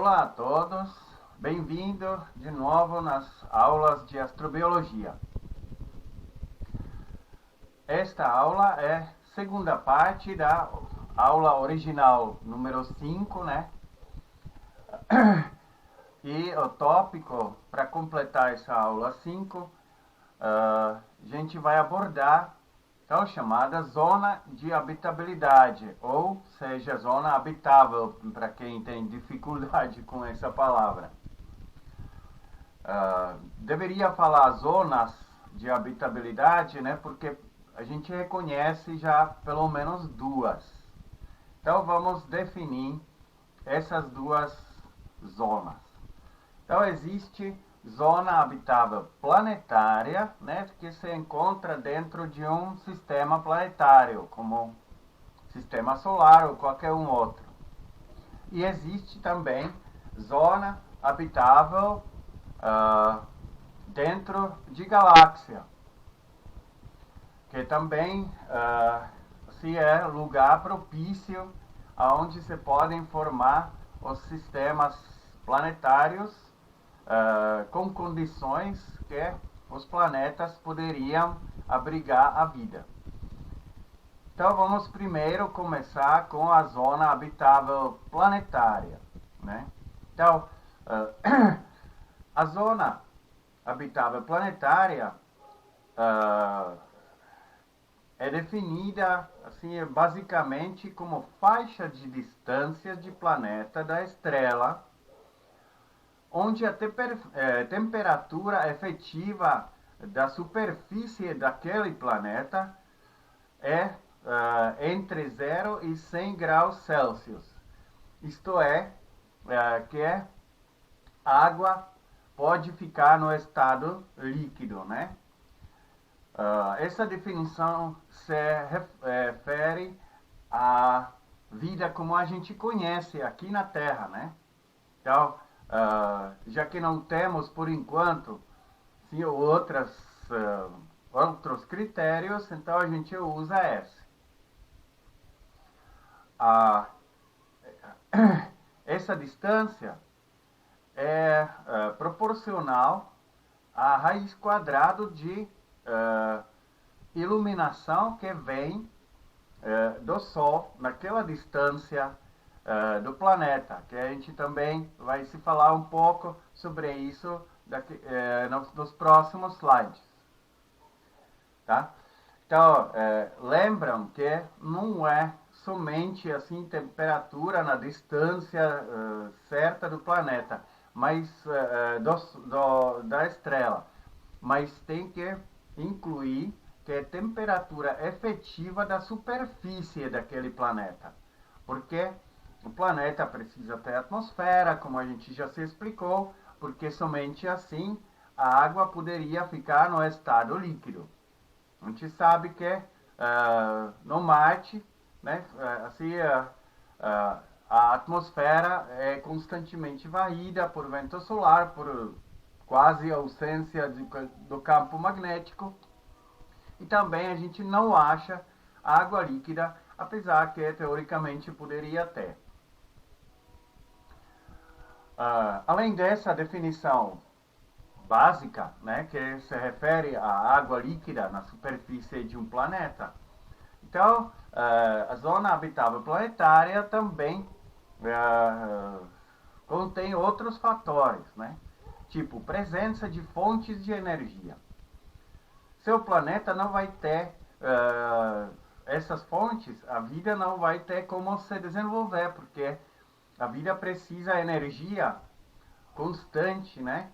Olá a todos, bem-vindo de novo nas aulas de astrobiologia. Esta aula é a segunda parte da aula original número 5, né? E o tópico, para completar essa aula 5, a gente vai abordar a chamada zona de habitabilidade, ou seja, zona habitável, para quem tem dificuldade com essa palavra. Deveria falar zonas de habitabilidade, né, porque a gente reconhece já pelo menos duas. Então vamos definir essas duas zonas. Então existe zona habitável planetária, né, que se encontra dentro de um sistema planetário, como sistema solar ou qualquer um outro. E existe também zona habitável dentro de galáxia, que também se é lugar propício onde se podem formar os sistemas planetários com condições que os planetas poderiam abrigar a vida. Então vamos primeiro começar com a zona habitável planetária, né? Então, a zona habitável planetária é definida assim, basicamente como faixa de distância de planeta da estrela, onde a temperatura efetiva da superfície daquele planeta é entre 0 e 100 graus Celsius. Isto é, que a água pode ficar no estado líquido, né? Essa definição se refere à vida como a gente conhece aqui na Terra, né? Então, já que não temos, por enquanto, sim, outros critérios, então a gente usa esse. Essa distância é proporcional à raiz quadrada de iluminação que vem do Sol naquela distância do planeta, que a gente também vai se falar um pouco sobre isso nos próximos slides. Tá? Então, lembram que não é somente assim temperatura na distância certa do planeta, mas da estrela, mas tem que incluir que é a temperatura efetiva da superfície daquele planeta, porque o planeta precisa ter atmosfera, como a gente já se explicou, porque somente assim a água poderia ficar no estado líquido. A gente sabe que no Marte, né, a atmosfera é constantemente varrida por vento solar, por quase ausência do campo magnético. E também a gente não acha água líquida, apesar que teoricamente poderia ter. Além dessa definição básica, né, que se refere à água líquida na superfície de um planeta, então a zona habitável planetária também contém outros fatores, né, tipo presença de fontes de energia. Seu planeta não vai ter essas fontes, a vida não vai ter como se desenvolver, porque a vida precisa de energia constante, né?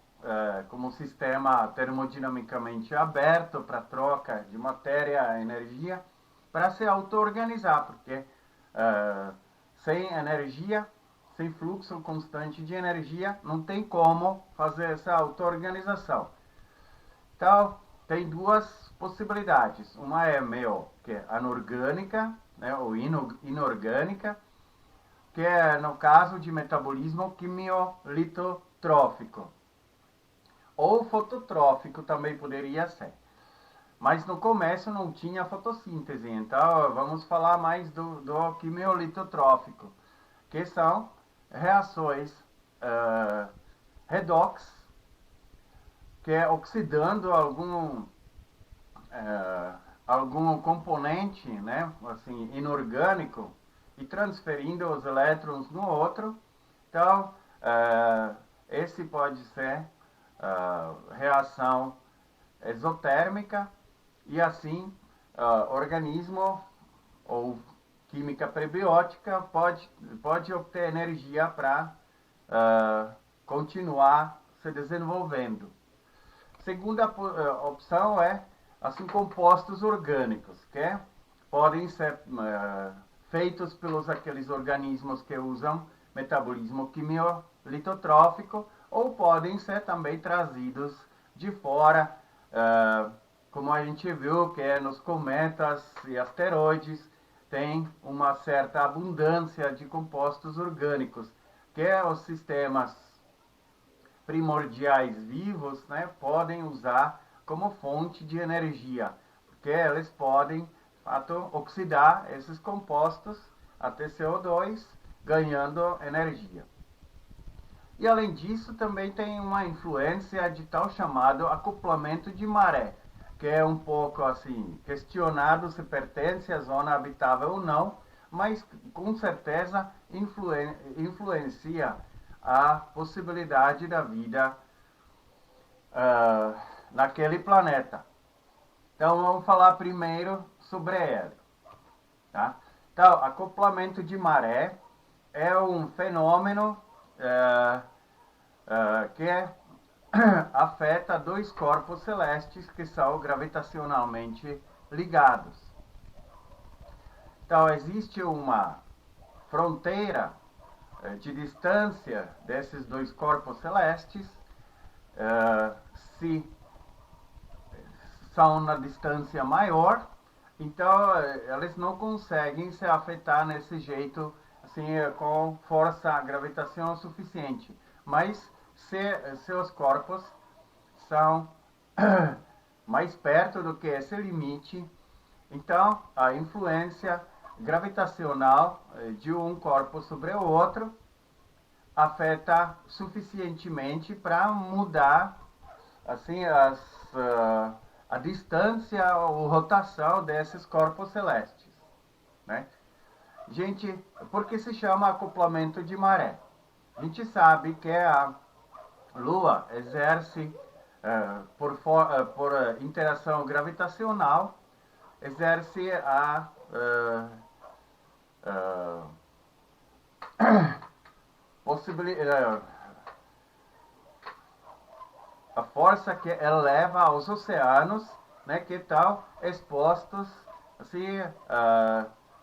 Como um sistema termodinamicamente aberto para troca de matéria e energia, para se auto-organizar, porque sem energia, sem fluxo constante de energia, não tem como fazer essa auto-organização. Então, tem duas possibilidades. Uma é meio que é anorgânica, né, ou inorgânica, que é no caso de metabolismo quimiolitotrófico. Ou fototrófico também poderia ser. Mas no começo não tinha fotossíntese, então vamos falar mais do quimiolitotrófico, que são reações redox, que é oxidando algum componente, né, assim, inorgânico e transferindo os elétrons no outro. Então, esse pode ser reação exotérmica e assim organismo ou química prebiótica pode obter energia para continuar se desenvolvendo. Segunda opção é assim compostos orgânicos, que podem ser feitos pelos aqueles organismos que usam metabolismo quimiolitotrófico ou podem ser também trazidos de fora, como a gente viu que nos cometas e asteroides tem uma certa abundância de compostos orgânicos, que os sistemas primordiais vivos, né, podem usar como fonte de energia, porque eles podem, de fato, oxidar esses compostos até CO2, ganhando energia. E além disso, também tem uma influência de tal chamado acoplamento de maré, que é um pouco assim questionado se pertence à zona habitável ou não, mas com certeza influencia a possibilidade da vida naquele planeta. Então vamos falar primeiro sobre ele. Tá? Então, acoplamento de maré é um fenômeno que afeta dois corpos celestes que são gravitacionalmente ligados. Então, existe uma fronteira de distância desses dois corpos celestes, se são na distância maior, então eles não conseguem se afetar nesse jeito, assim, com força gravitacional suficiente. Mas se seus corpos são mais perto do que esse limite, então a influência gravitacional de um corpo sobre o outro afeta suficientemente para mudar assim a distância ou rotação desses corpos celestes, né? Gente, por que se chama acoplamento de maré? A gente sabe que a Lua exerce por interação gravitacional, exerce a a força que eleva aos oceanos, né, que estão expostos assim,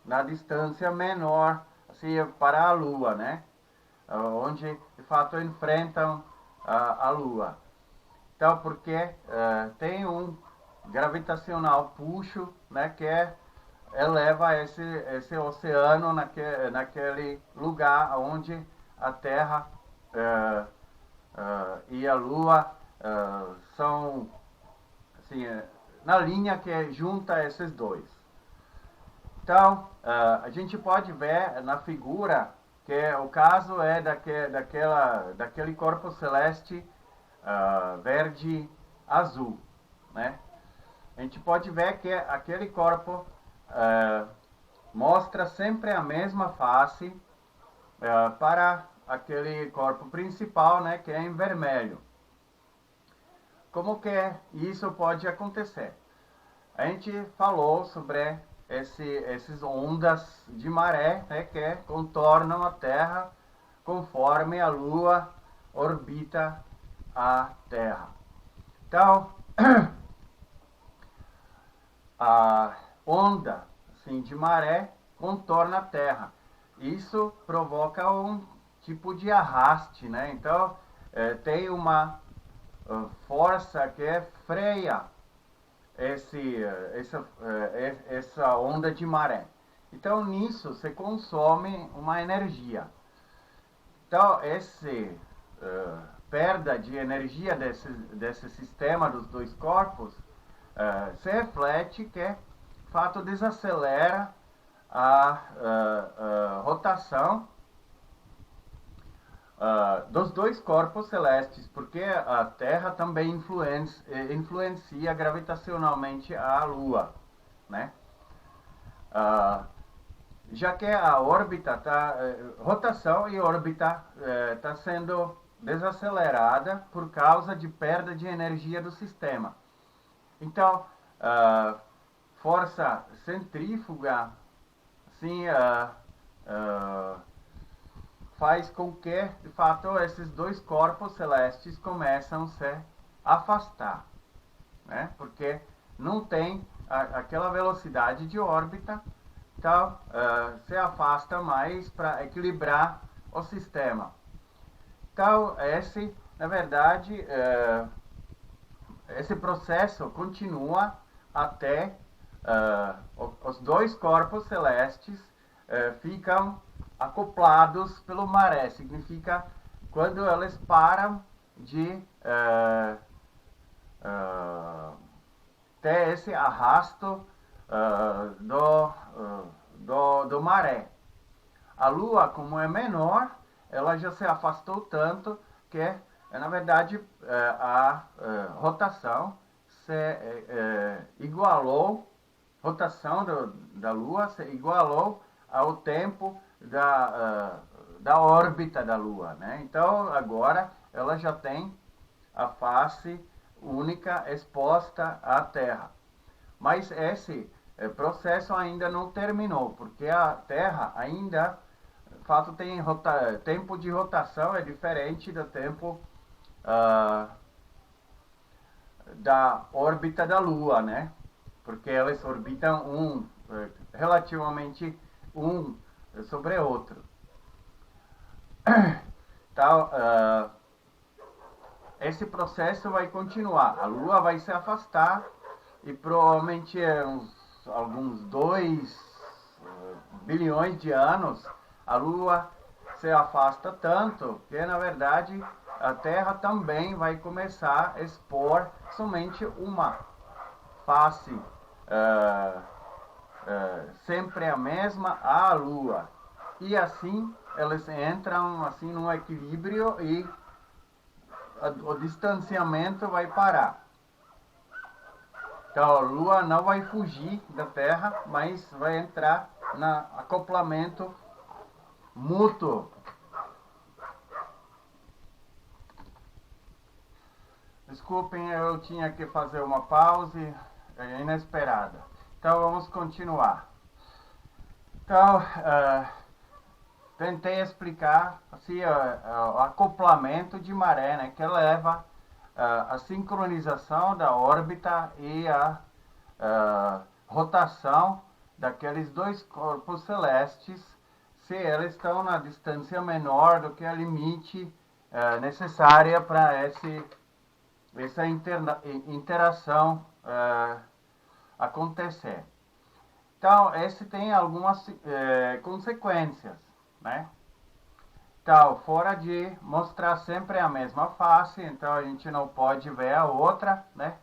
na distância menor assim, para a Lua, né, onde de fato enfrentam a Lua. Então, porque tem um gravitacional puxo, né, que eleva esse oceano naquele lugar onde a Terra e a Lua são assim, na linha que junta esses dois. Então, a gente pode ver na figura que o caso é daquele corpo celeste verde-azul, né? A gente pode ver que aquele corpo mostra sempre a mesma face para aquele corpo principal, né, que é em vermelho. Como que isso pode acontecer? A gente falou sobre esses ondas de maré, né, que contornam a Terra conforme a Lua orbita a Terra. Então, a onda assim, de maré contorna a Terra. Isso provoca um tipo de arraste, né? Então, tem uma força que freia essa onda de maré. Então, nisso se consome uma energia. Então, perda de energia desse sistema dos dois corpos se reflete que, de fato, desacelera a rotação dos dois corpos celestes, porque a Terra também influencia gravitacionalmente a Lua, né? Já que a órbita rotação e órbita está sendo desacelerada por causa de perda de energia do sistema. Então, força centrífuga, assim, faz com que, de fato, esses dois corpos celestes começam a se afastar, né? Porque não tem aquela velocidade de órbita, então se afasta mais para equilibrar o sistema. Então, na verdade, esse processo continua até os dois corpos celestes ficam acoplados pelo maré. Significa quando eles param de ter esse arrasto do maré. A Lua, como é menor, ela já se afastou tanto que, na verdade, a rotação se igualou, rotação da Lua se igualou ao tempo da órbita da Lua, né? Então, agora, ela já tem a face única exposta à Terra. Mas esse processo ainda não terminou, porque a Terra ainda, de fato, tem tempo de rotação é diferente do tempo da órbita da Lua, né? Porque elas orbitam relativamente um sobre outro. Então, esse processo vai continuar. A Lua vai se afastar e provavelmente alguns 2 bilhões de anos a Lua se afasta tanto que, na verdade, a Terra também vai começar a expor somente uma face, sempre a mesma, à Lua. E assim, eles entram assim num equilíbrio e o distanciamento vai parar. Então, a Lua não vai fugir da Terra, mas vai entrar no acoplamento mútuo. Desculpem, eu tinha que fazer uma pausa inesperada. Então, vamos continuar. Então, tentei explicar assim, o acoplamento de maré, né, que leva a sincronização da órbita e a rotação daqueles dois corpos celestes, se eles estão na distância menor do que a limite necessária para essa interação acontecer. Então, esse tem algumas consequências, né? Então, fora de mostrar sempre a mesma face, então a gente não pode ver a outra, né?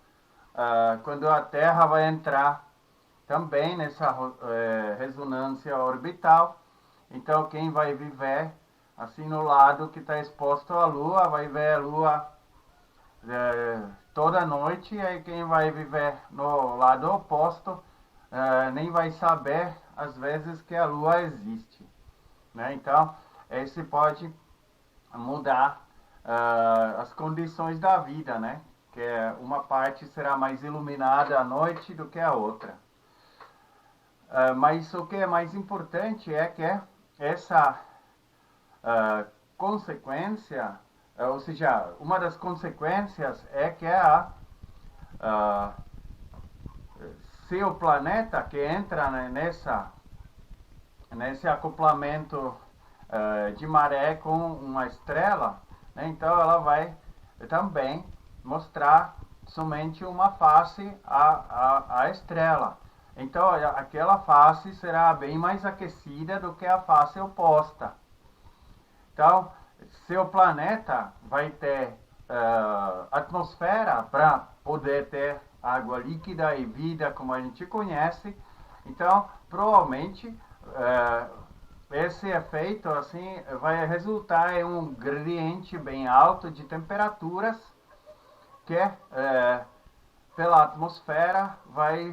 Quando a Terra vai entrar também nessa ressonância orbital, então quem vai viver assim no lado que está exposto à Lua, vai ver a Lua toda noite, e aí quem vai viver no lado oposto nem vai saber às vezes que a Lua existe, né? Então, esse pode mudar as condições da vida, né? Que uma parte será mais iluminada à noite do que a outra. Mas o que é mais importante é que essa consequência, ou seja, uma das consequências é que se o planeta que entra nesse acoplamento de maré com uma estrela, né, então ela vai também mostrar somente uma face à estrela. Então aquela face será bem mais aquecida do que a face oposta. Então, se o planeta vai ter atmosfera para poder ter água líquida e vida como a gente conhece, então provavelmente esse efeito assim vai resultar em um gradiente bem alto de temperaturas que pela atmosfera vai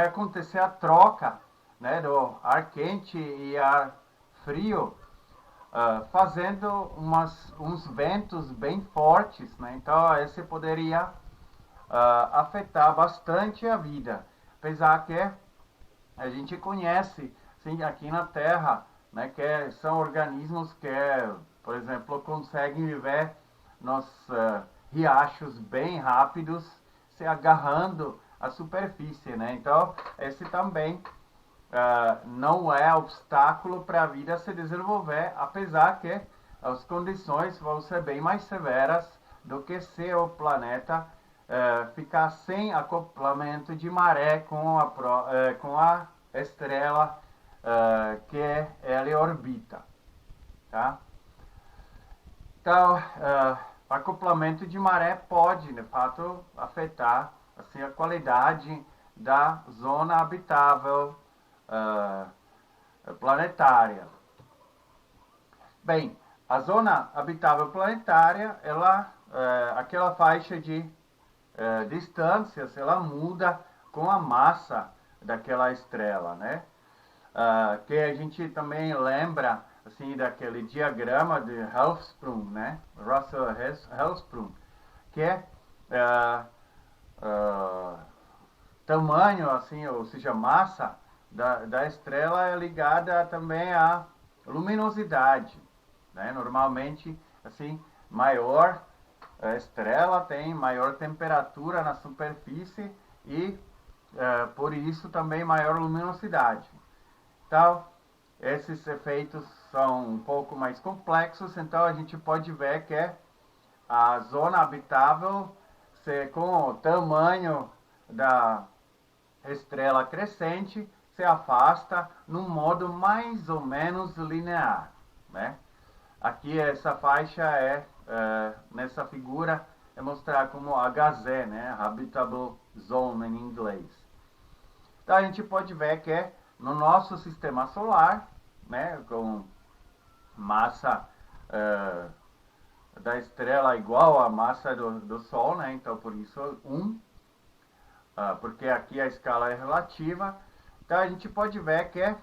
acontecer a troca, né, do ar quente e ar frio, fazendo uns ventos bem fortes, né? Então esse poderia afetar bastante a vida, apesar que a gente conhece, sim, aqui na Terra, né, que são organismos que, por exemplo, conseguem viver nos riachos bem rápidos, se agarrando à superfície, né? Então, esse também não é obstáculo para a vida se desenvolver, apesar que as condições vão ser bem mais severas do que se o planeta ficar sem acoplamento de maré com a estrela que ele orbita. Tá? Então, acoplamento de maré pode, de fato, afetar assim, a qualidade da zona habitável planetária. Bem, a zona habitável planetária, aquela faixa de distâncias, ela muda com a massa daquela estrela, né? Que a gente também lembra assim daquele diagrama de Hertzsprung, né? Russell Hertzsprung, que é tamanho, assim, ou seja, massa da estrela é ligada também à luminosidade, né? Normalmente, assim, maior a estrela tem maior temperatura na superfície e por isso também maior luminosidade. Então, esses efeitos são um pouco mais complexos, então a gente pode ver que a zona habitável, com o tamanho da estrela crescente, se afasta num modo mais ou menos linear, né? Aqui essa faixa nessa figura é mostrar como HZ, né? Habitable Zone em inglês. Então a gente pode ver que no nosso sistema solar, né, com massa da estrela igual à massa do Sol, né? Então por isso 1, porque aqui a escala é relativa. Então a gente pode ver que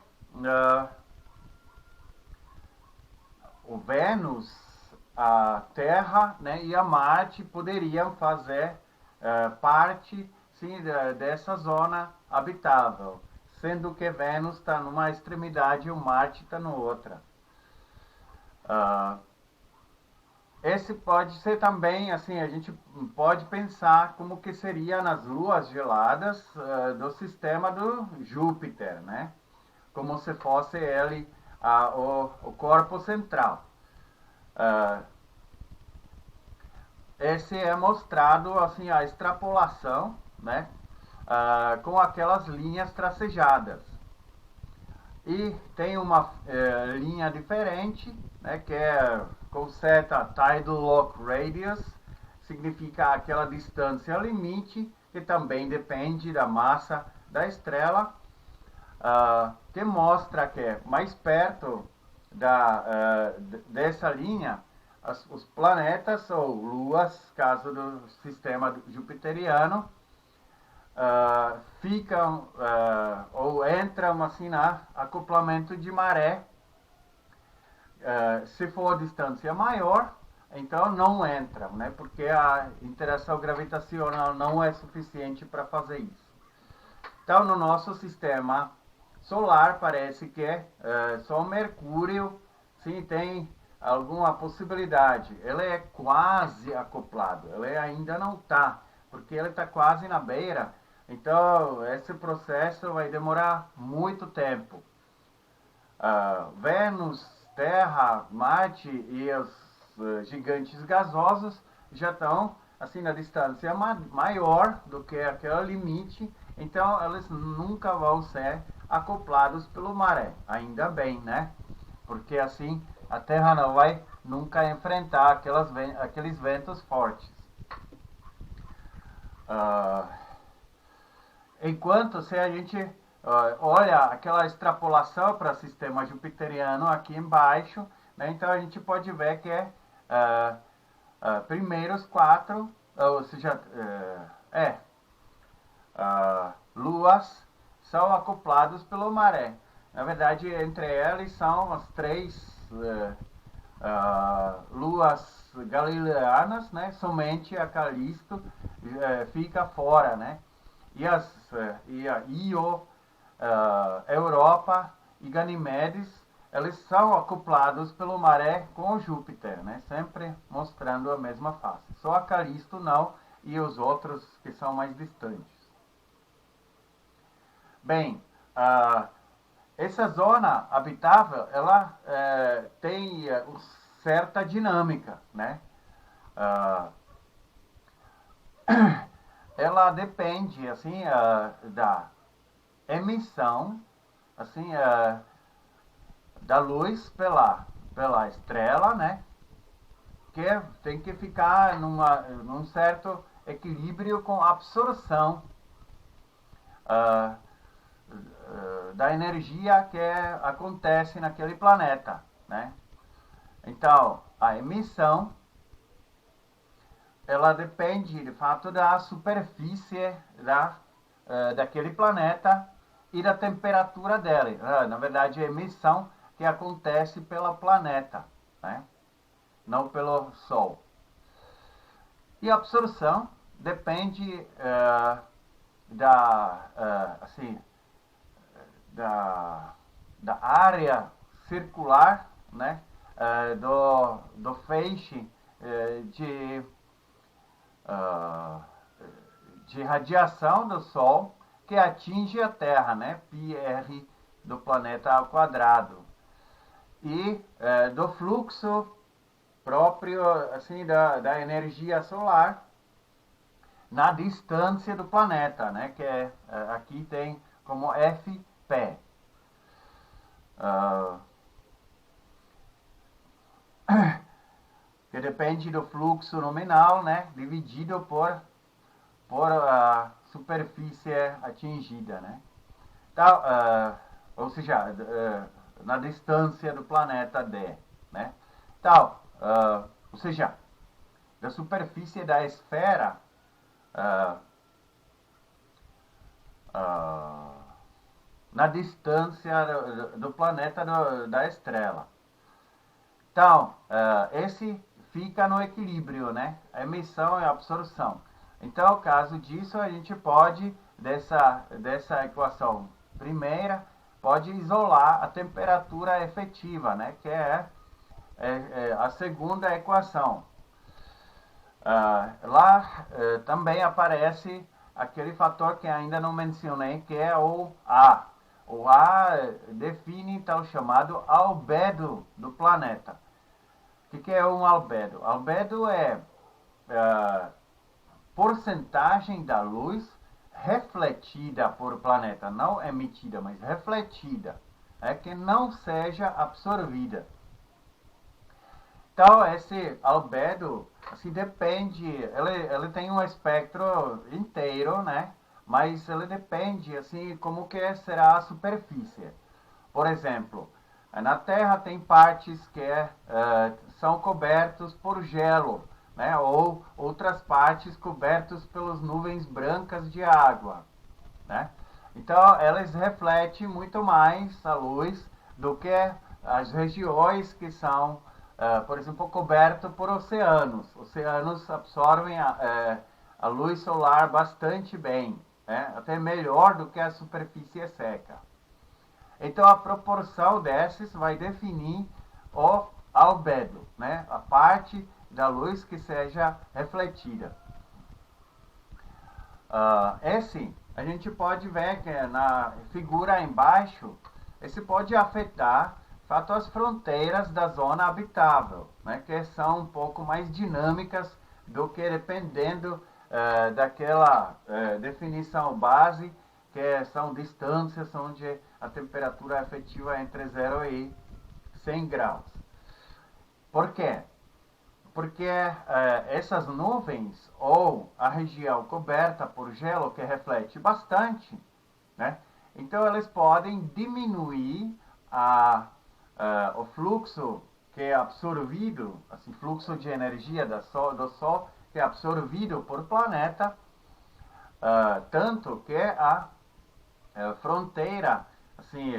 o Vênus, a Terra, né, e a Marte poderiam fazer parte, sim, dessa zona habitável, sendo que Vênus está numa extremidade e o Marte está na outra. Esse pode ser também, assim, a gente pode pensar como que seria nas luas geladas do sistema do Júpiter, né? Como se fosse ele o corpo central. Esse é mostrado assim a extrapolação, né, com aquelas linhas tracejadas. E tem uma linha diferente, né, que é com seta Tidal Lock Radius, significa aquela distância limite, que também depende da massa da estrela, que mostra que mais perto dessa linha, os planetas ou luas, caso do sistema jupiteriano, ficam ou entram assim na acoplamento de maré. Se for distância maior, então não entram, né? Porque a interação gravitacional não é suficiente para fazer isso. Então, no nosso sistema solar, parece que só Mercúrio, sim, tem alguma possibilidade. Ele é quase acoplado, ele ainda não está, porque ele está quase na beira. Então, esse processo vai demorar muito tempo. Vênus, Terra, Marte e os gigantes gasosos já estão assim na distância maior do que aquele limite, então eles nunca vão ser acoplados pelo maré, ainda bem, né? Porque assim a Terra não vai nunca enfrentar aqueles ventos fortes. Enquanto se a gente olha aquela extrapolação para o sistema jupiteriano aqui embaixo, né? Então a gente pode ver que primeiros quatro, ou seja, luas são acoplados pelo maré. Na verdade, entre eles são as três luas galileanas, né? Somente a Calisto fica fora, né? E a Io, Europa e Ganimedes, eles são acoplados pelo maré com Júpiter, né? Sempre mostrando a mesma face. Só a Calisto não, e os outros que são mais distantes. Bem, essa zona habitável, ela tem certa dinâmica, né? Ela depende, assim, da emissão, assim, da luz pela estrela, né? Que tem que ficar num certo equilíbrio com a absorção da energia que acontece naquele planeta, né? Então, a emissão, ela depende, de fato, da superfície daquele planeta e da temperatura dele. Na verdade, a emissão que acontece pelo planeta, né? Não pelo Sol. E a absorção depende da área circular, né? Do feixe de radiação do Sol que atinge a Terra, né? πr do planeta ao quadrado. E do fluxo próprio, assim, da energia solar na distância do planeta, né? Que aqui tem como Fp. Que depende do fluxo nominal, né? Dividido por a superfície atingida, né? Então, ou seja, na distância do planeta D, né? Então, ou seja, da superfície da esfera na distância do planeta da estrela. Então, esse fica no equilíbrio, né? A emissão e a absorção. Então, caso disso, a gente pode, dessa equação primeira, pode isolar a temperatura efetiva, né? Que é a segunda equação. Lá também aparece aquele fator que ainda não mencionei, que é o A. O A define então o chamado albedo do planeta. O que é um albedo? Albedo é porcentagem da luz refletida por o planeta, não emitida, mas refletida, que não seja absorvida. Então, esse albedo, assim, depende, ele tem um espectro inteiro, né? Mas ele depende, assim, como que será a superfície. Por exemplo, na Terra tem partes que são cobertos por gelo, né? Ou outras partes cobertas pelas nuvens brancas de água, né? Então, elas refletem muito mais a luz do que as regiões que são, por exemplo, cobertas por oceanos. Oceanos absorvem a luz solar bastante bem, né? Até melhor do que a superfície seca. Então, a proporção desses vai definir o albedo, né? A parte da luz que seja refletida. A gente pode ver que na figura embaixo, esse pode afetar, de fato, as fronteiras da zona habitável, né? Que são um pouco mais dinâmicas do que dependendo daquela definição base, que são distâncias onde a temperatura efetiva é entre 0 e 100 graus. Por quê? Porque essas nuvens ou a região coberta por gelo que reflete bastante, né? Então, eles podem diminuir o fluxo que é absorvido, assim, fluxo de energia do Sol que é absorvido por planeta, tanto que a fronteira assim,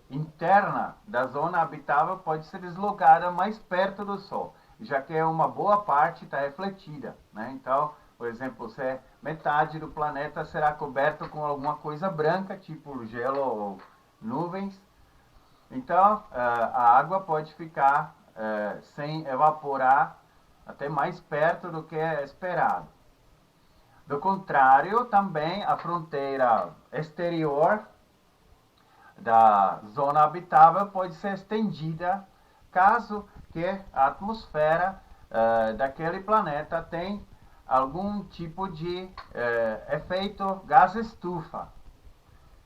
interna da zona habitável pode ser deslocada mais perto do Sol, já que uma boa parte está refletida, né? Então, por exemplo, se metade do planeta será coberto com alguma coisa branca, tipo gelo ou nuvens, então a água pode ficar sem evaporar até mais perto do que é esperado. Do contrário, também a fronteira exterior da zona habitável pode ser estendida caso que a atmosfera daquele planeta tenha algum tipo de efeito gás estufa.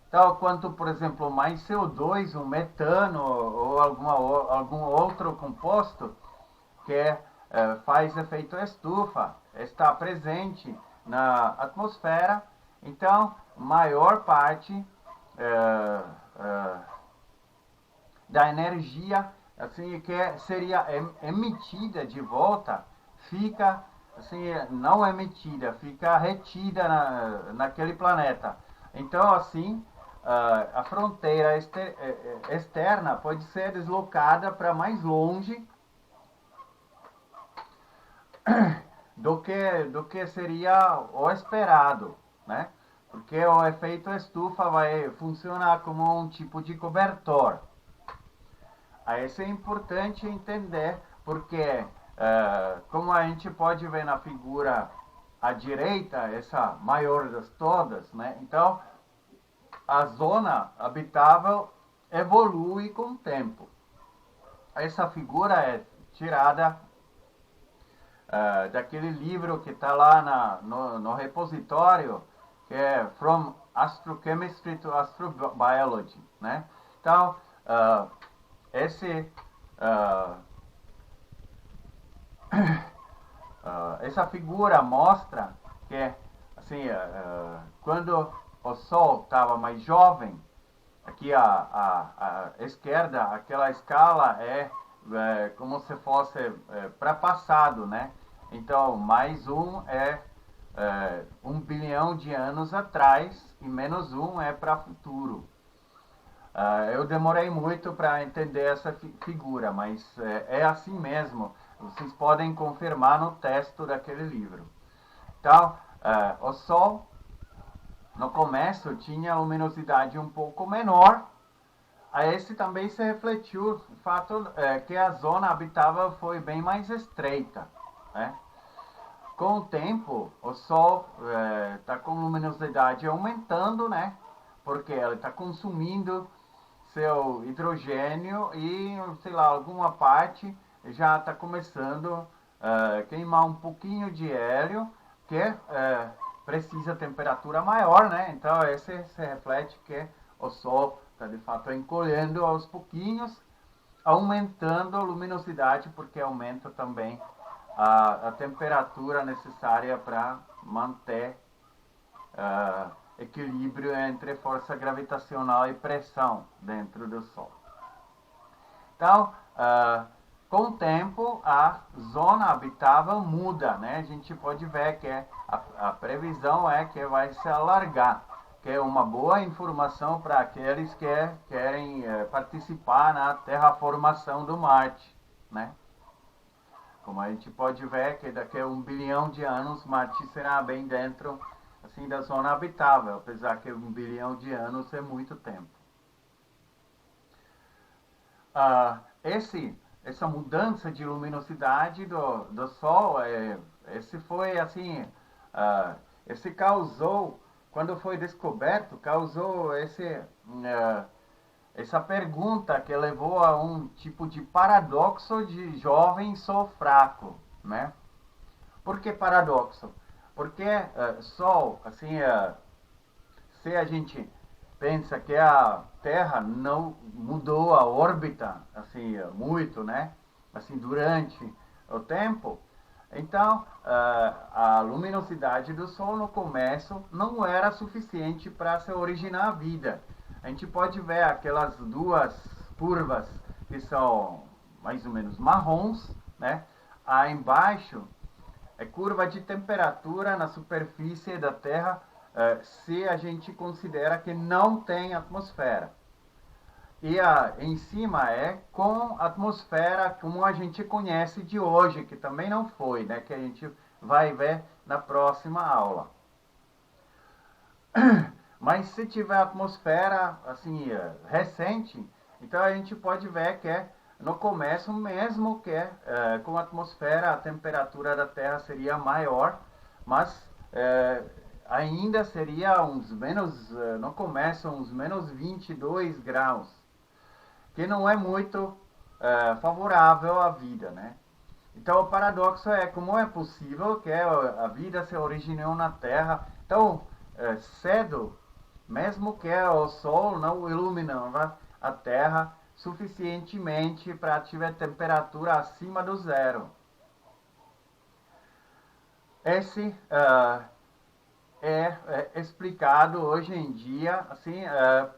Então, quanto, por exemplo, mais CO2, um metano ou algum outro composto que faz efeito estufa está presente na atmosfera, então maior parte da energia assim que seria emitida de volta fica assim não emitida, fica retida naquele planeta. Então assim a fronteira externa pode ser deslocada para mais longe do que seria o esperado, né? Porque o efeito estufa vai funcionar como um tipo de cobertor. Aí isso é importante entender, porque como a gente pode ver na figura à direita, essa maior das todas, né? Então, a zona habitável evolui com o tempo. Essa figura é tirada daquele livro que está lá no repositório, que é From Astrochemistry to Astrobiology, né? Então, essa figura mostra que assim, quando o Sol estava mais jovem, aqui à esquerda, aquela escala é como se fosse para passado, né? Então, mais um é 1 bilhão de anos atrás e menos um é para futuro. Eu demorei muito para entender essa figura, mas é assim mesmo. Vocês podem confirmar no texto daquele livro. Então, o Sol, no começo, tinha luminosidade um pouco menor. Esse também se refletiu o fato que a zona habitável foi bem mais estreita, né? Com o tempo, o Sol está com luminosidade aumentando, né? Porque ele está consumindo seu hidrogênio e, sei lá, alguma parte já está começando a queimar um pouquinho de hélio, que precisa temperatura maior, né? Então, esse se reflete que o Sol está, de fato, encolhendo aos pouquinhos, aumentando a luminosidade, porque aumenta também a temperatura necessária para manter equilíbrio entre força gravitacional e pressão dentro do Sol. Então, com o tempo, a zona habitável muda, né? A gente pode ver que a previsão é que vai se alargar, que é uma boa informação para aqueles que querem participar na terraformação do Marte, né? Como a gente pode ver que daqui a 1 bilhão de anos Marte será bem dentro assim da zona habitável, apesar que 1 bilhão de anos é muito tempo. Essa mudança de luminosidade do Sol, esse foi assim, esse causou, quando foi descoberto, causou essa pergunta que levou a um tipo de paradoxo de jovem sou fraco, né? Por que paradoxo? Porque Sol, assim, se a gente pensa que a Terra não mudou a órbita, assim, muito, né? Assim, durante o tempo, então a luminosidade do Sol no começo não era suficiente para se originar a vida. a gente pode ver aquelas duas curvas que são mais ou menos marrons, né? Aí embaixo é curva de temperatura na superfície da Terra, se a gente considera que não tem atmosfera. E em cima é com a atmosfera como a gente conhece de hoje, que também não foi, né? Que a gente vai ver na próxima aula. Mas se tiver atmosfera assim recente, então a gente pode ver que no começo mesmo que com a atmosfera a temperatura da Terra seria maior, mas ainda seria uns menos, no começo uns menos 22 graus, que não é muito favorável à vida, né? Então o paradoxo é como é possível que a vida se originou na Terra tão cedo, mesmo que o Sol não iluminava a Terra suficientemente para tiver temperatura acima do zero. Esse é explicado hoje em dia assim,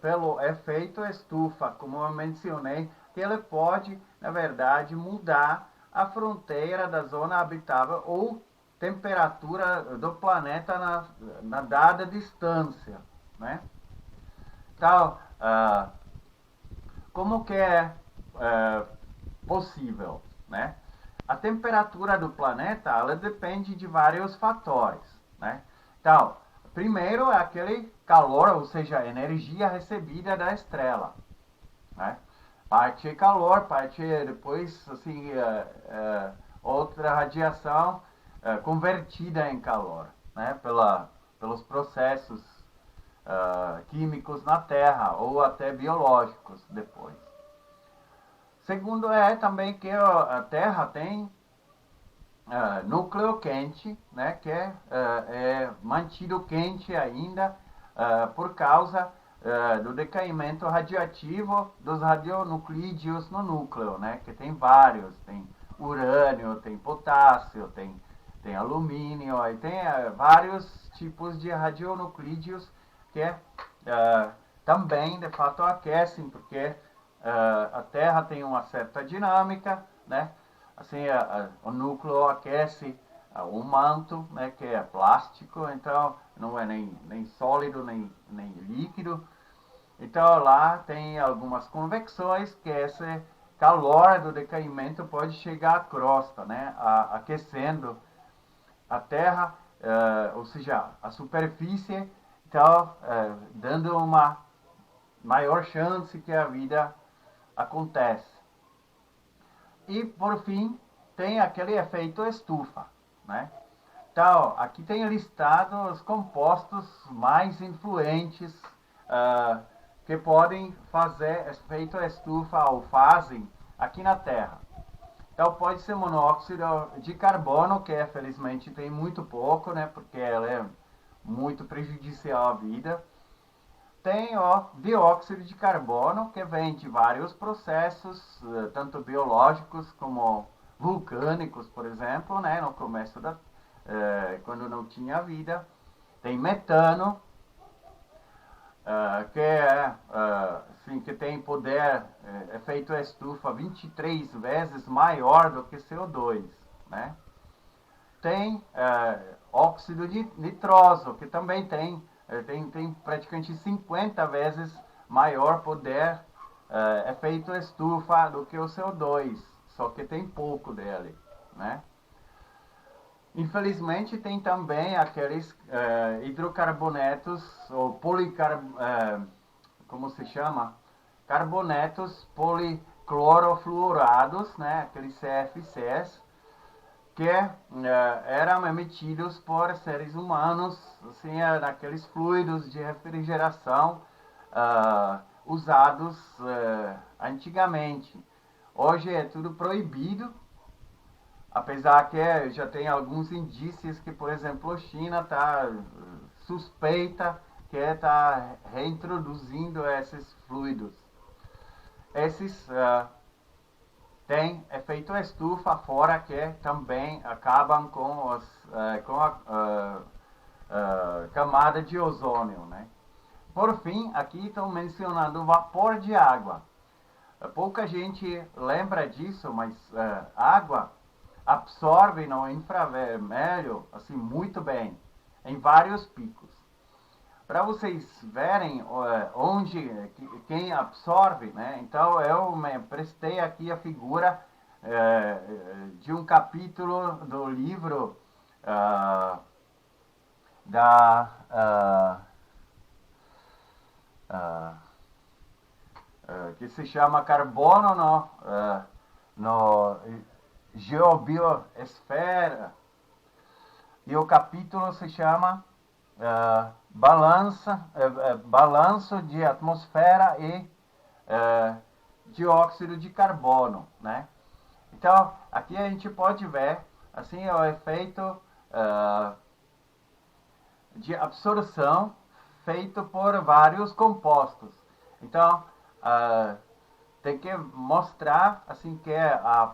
pelo efeito estufa, como eu mencionei, que ele pode, na verdade, mudar a fronteira da zona habitável ou temperatura do planeta na dada distância, né? Então, como que é possível, né? A temperatura do planeta, ela depende de vários fatores, né? Então, primeiro é aquele calor, ou seja, a energia recebida da estrela, né? Parte é calor, parte é depois, assim, outra radiação convertida em calor, né? Pelos processos químicos na Terra, ou até biológicos depois. Segundo é também que a Terra tem núcleo quente, né, que é mantido quente ainda por causa do decaimento radioativo dos radionuclídeos no núcleo, né, que tem vários, tem urânio, tem potássio, tem alumínio, aí tem vários tipos de radionuclídeos que também, de fato, aquecem, porque a Terra tem uma certa dinâmica, né? Assim, o núcleo aquece o manto, né, que é plástico, então não é nem sólido, nem líquido. Então lá tem algumas convecções que esse calor do decaimento pode chegar à crosta, né, aquecendo a Terra, ou seja, a superfície, então dando uma maior chance que a vida acontece. E, por fim, tem aquele efeito estufa, né? Então, aqui tem listado os compostos mais influentes que podem fazer efeito estufa ou fazem aqui na Terra. Então, pode ser monóxido de carbono, que felizmente tem muito pouco, né? Porque ela é muito prejudicial à vida. Tem o dióxido de carbono, que vem de vários processos, tanto biológicos como vulcânicos, por exemplo, né, no começo quando não tinha vida. Tem metano, que tem poder, efeito estufa 23 vezes maior do que CO2, né? Tem óxido de nitroso, que também tem praticamente 50 vezes maior poder efeito estufa do que o CO2, só que tem pouco dele, né? Infelizmente tem também aqueles hidrocarbonetos ou como se chama? Carbonetos policlorofluorados, né? Aqueles CFCs, que eram emitidos por seres humanos, assim, naqueles fluidos de refrigeração usados antigamente. Hoje é tudo proibido, apesar que já tem alguns indícios que, por exemplo, a China está suspeita que está reintroduzindo esses fluidos. Esses tem efeito estufa, fora que também acabam com a camada de ozônio, né? por fim, aqui estão mencionando o vapor de água. Pouca gente lembra disso, mas água absorve no infravermelho assim, muito bem, em vários picos. Para vocês verem onde, quem absorve, né? Então eu me prestei aqui a figura de um capítulo do livro que se chama Carbono no Geobiosfera, e o capítulo se chama Balanço de Atmosfera e Dióxido de Carbono, né? Então, aqui a gente pode ver assim, o efeito de absorção feito por vários compostos. Então, tem que mostrar assim que a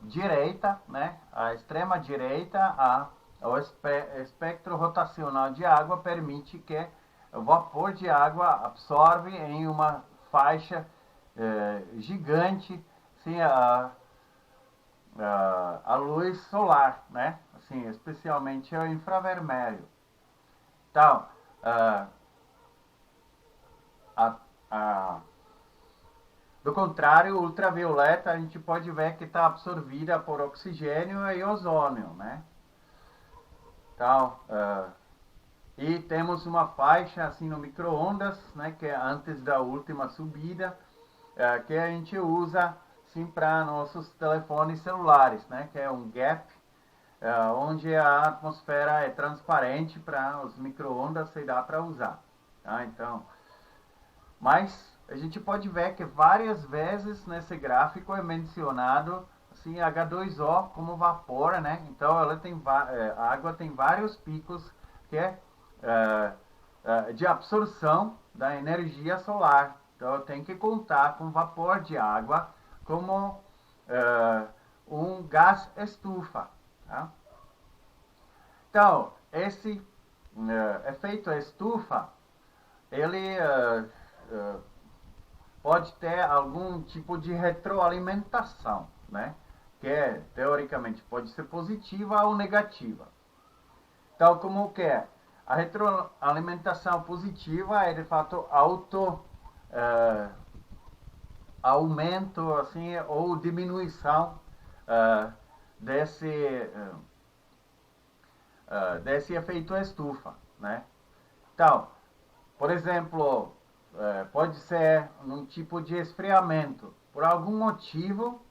direita, né, a extrema direita, o espectro rotacional de água permite que o vapor de água absorve em uma faixa gigante, assim, a luz solar, né? Assim, especialmente o infravermelho. Então, do contrário, ultravioleta a gente pode ver que está absorvida por oxigênio e ozônio, né? Então, e temos uma faixa assim no micro-ondas, né, que é antes da última subida, que a gente usa sim para nossos telefones celulares, né, que é um gap, onde a atmosfera é transparente para os micro-ondas e dá para usar. Tá? Então, mas a gente pode ver que várias vezes nesse gráfico é mencionado assim, H2O como vapor, né? Então ela tem, a água tem vários picos que de absorção da energia solar. Então eu tenho que contar com vapor de água como um gás estufa. Tá? Então esse efeito estufa, ele pode ter algum tipo de retroalimentação, né? Que teoricamente pode ser positiva ou negativa. Então, como que é? A retroalimentação positiva é de fato aumento assim, ou diminuição desse efeito estufa, né? Então, por exemplo, pode ser um tipo de esfriamento. Por algum motivo,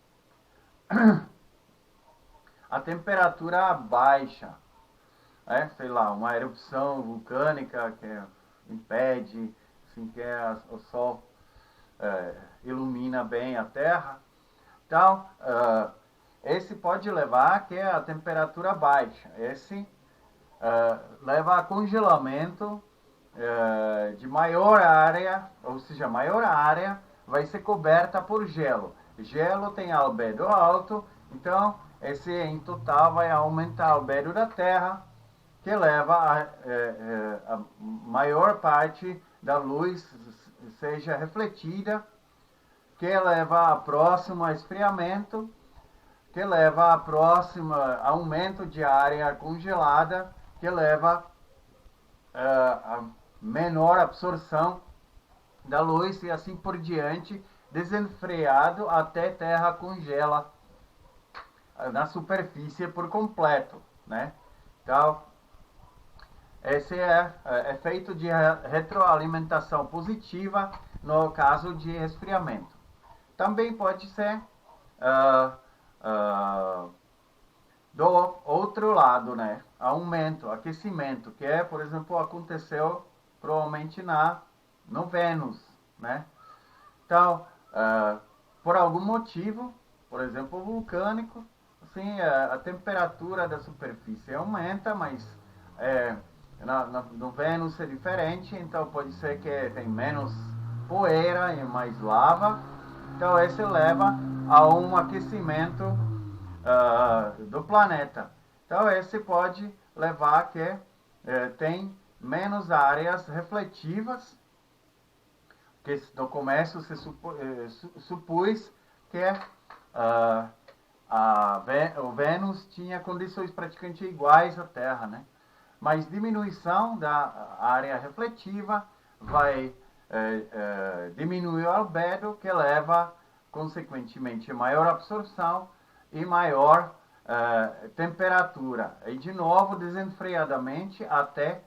a temperatura baixa. Sei lá, uma erupção vulcânica que impede assim, que o Sol ilumina bem a Terra. Então, esse pode levar a que a temperatura baixa. Esse leva a congelamento de maior área, ou seja, maior área vai ser coberta por gelo. Gelo tem albedo alto, então esse em total vai aumentar o albedo da Terra, que leva a maior parte da luz seja refletida, que leva a próximo esfriamento, que leva a próximo aumento de área congelada, que leva a menor absorção da luz e assim por diante, desenfreado até Terra congela na superfície por completo, né? Então, esse é efeito de retroalimentação positiva no caso de resfriamento. Também pode ser do outro lado, né? Aumento, aquecimento, que é, por exemplo, aconteceu provavelmente no Vênus, né? Então, por algum motivo, por exemplo, vulcânico, assim, a temperatura da superfície aumenta, mas no Vênus é diferente, então pode ser que tem menos poeira e mais lava. Então, esse leva a um aquecimento do planeta. Então, esse pode levar a que tem menos áreas refletivas que no começo se supôs que o Vênus tinha condições praticamente iguais à Terra, né? Mas diminuição da área refletiva vai diminuir o albedo, que leva, consequentemente, a maior absorção e maior temperatura. E, de novo, desenfreadamente, até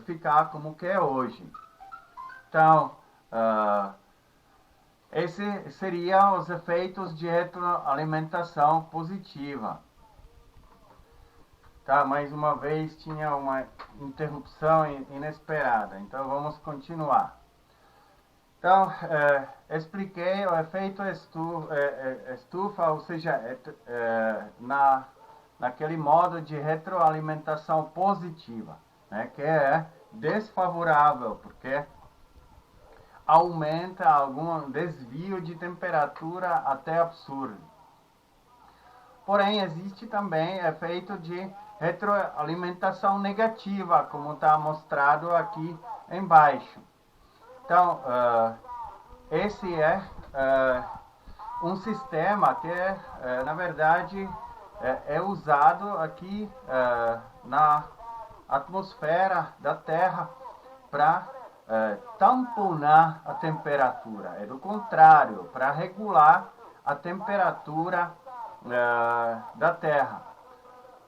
ficar como que é hoje. Então, esses seriam os efeitos de retroalimentação positiva. Tá, mais uma vez tinha uma interrupção inesperada, então vamos continuar. Então, expliquei o efeito estufa, ou seja, naquele modo de retroalimentação positiva, né, que é desfavorável, porque aumenta algum desvio de temperatura até absurdo. Porém, existe também efeito de retroalimentação negativa, como está mostrado aqui embaixo. Então, esse é um sistema que, na verdade, é usado aqui na atmosfera da Terra para tamponar a temperatura. É do contrário, para regular a temperatura da Terra.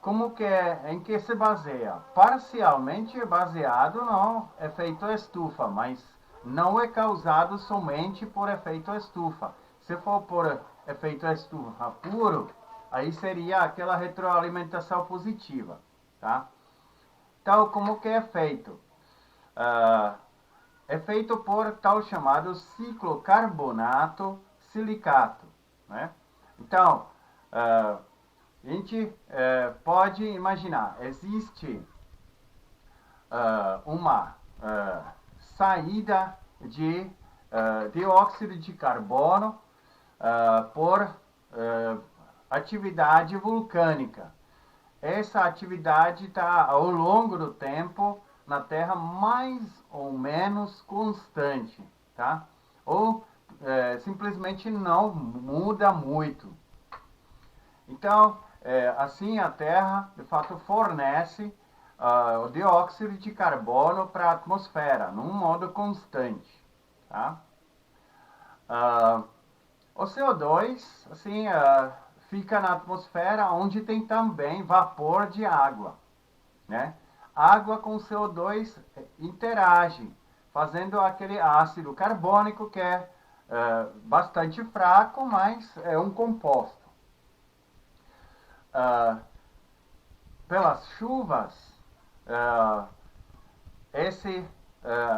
Como que em que se baseia? Parcialmente baseado no efeito estufa, mas não é causado somente por efeito estufa. Se for por efeito estufa puro, aí seria aquela retroalimentação positiva, tá? Então, como que é feito? É feito por tal chamado ciclo carbonato-silicato, né? Então, a gente pode imaginar, existe uma saída de dióxido de carbono por atividade vulcânica. Essa atividade está ao longo do tempo na Terra mais ou menos constante, tá? Ou simplesmente não muda muito. Então, assim a Terra, de fato, fornece o dióxido de carbono para a atmosfera, num modo constante. Tá? O CO2, assim, fica na atmosfera, onde tem também vapor de água. Né? Água com CO2 interage, fazendo aquele ácido carbônico que é bastante fraco, mas é um composto. Pelas chuvas, esse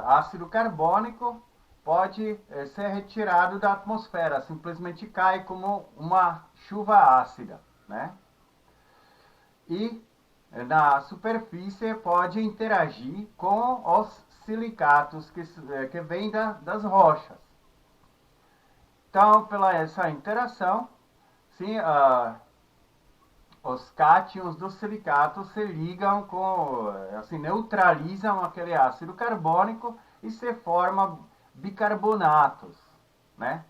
ácido carbônico pode ser retirado da atmosfera, simplesmente cai como uma chuva ácida, né? E na superfície pode interagir com os silicatos que vêm das rochas. Então, pela essa interação, sim, os cátions dos silicatos se ligam assim, neutralizam aquele ácido carbônico e se formam bicarbonatos, né?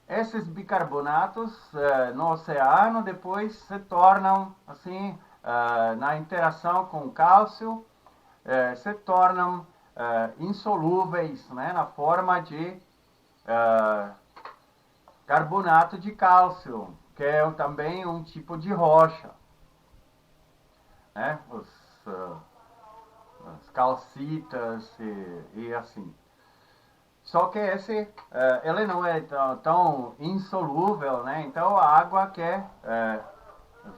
Esses bicarbonatos no oceano depois se tornam, assim, na interação com o cálcio, se tornam insolúveis, né? Na forma de carbonato de cálcio, que é também um tipo de rocha, né? As calcitas e assim. Só que ele não é tão insolúvel, né? Então a água que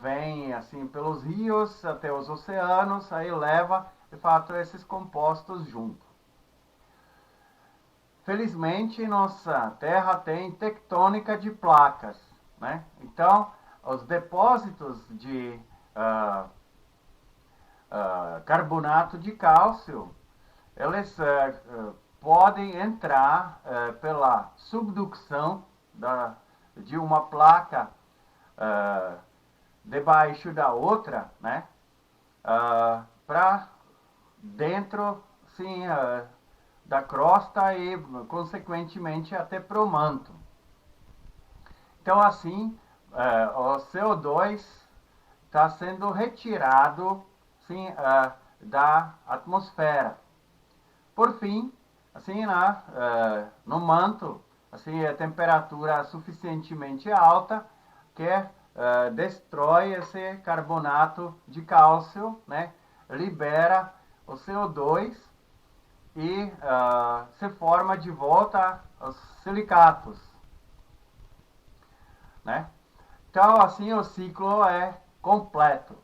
vem assim pelos rios até os oceanos, aí leva de fato esses compostos junto. Felizmente nossa Terra tem tectônica de placas, né? Então os depósitos de carbonato de cálcio, eles podem entrar pela subducção de uma placa debaixo da outra, né? Para dentro, sim, da crosta e, consequentemente, até para o manto. Então, assim, o CO2 está sendo retirado, sim, da atmosfera. Por fim, assim, no manto, assim, a temperatura suficientemente alta que destrói esse carbonato de cálcio, né? Libera o CO2 e se forma de volta os silicatos, né? Então, assim, o ciclo é completo.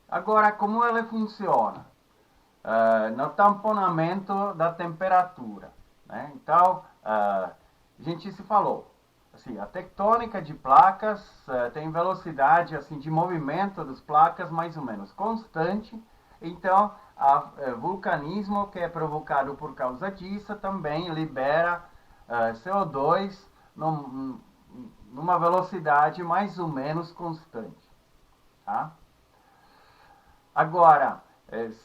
Agora, como ele funciona? No tamponamento da temperatura, né? Então, a gente se falou, assim, a tectônica de placas tem velocidade assim de movimento das placas mais ou menos constante. Então, o vulcanismo que é provocado por causa disso também libera CO2 numa velocidade mais ou menos constante, tá? Agora,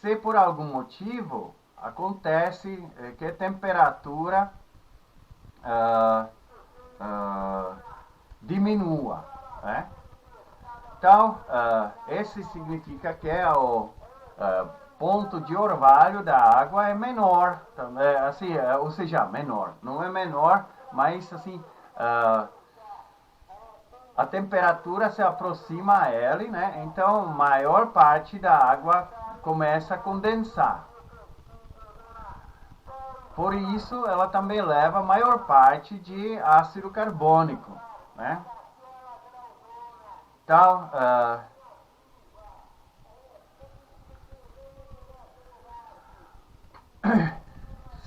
se por algum motivo acontece que a temperatura diminua, né? Então, esse significa que o ponto de orvalho da água é menor, assim, ou seja, menor, não é menor, mas assim, a temperatura se aproxima a ele, né? Então, maior parte da água começa a condensar. Por isso, ela também leva a maior parte de ácido carbônico, né? Então,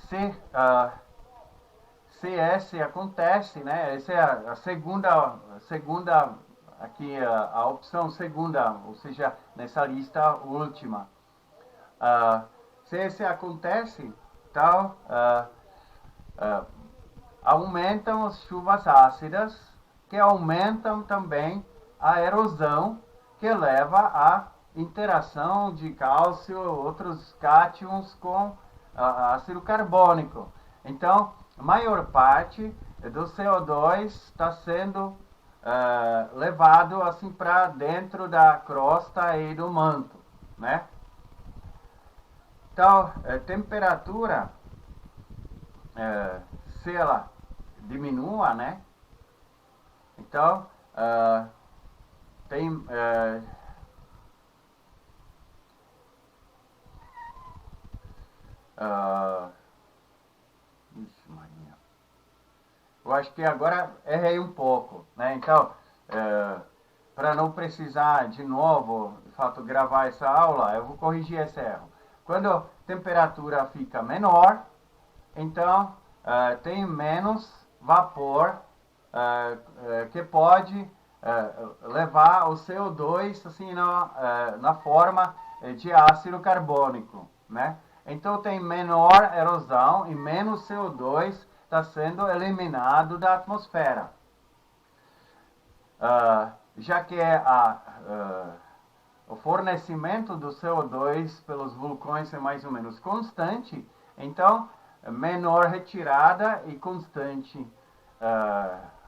se CS acontece, né? Essa é a segunda aqui a opção segunda, ou seja, nessa lista última. Se esse acontece, então aumentam as chuvas ácidas, que aumentam também a erosão, que leva à interação de cálcio e outros cátions com ácido carbônico. Então, a maior parte do CO2 está sendo levado assim para dentro da crosta e do manto, né? Então, a temperatura, se ela diminua, né? Então, tem ixi, Maria. Eu acho que agora errei um pouco, né? Então, para não precisar de novo, de fato, gravar essa aula, eu vou corrigir esse erro. Quando a temperatura fica menor, então tem menos vapor que pode levar o CO2 assim na forma de ácido carbônico, né? Então tem menor erosão e menos CO2 está sendo eliminado da atmosfera. Já que o fornecimento do CO2 pelos vulcões é mais ou menos constante, então menor retirada e constante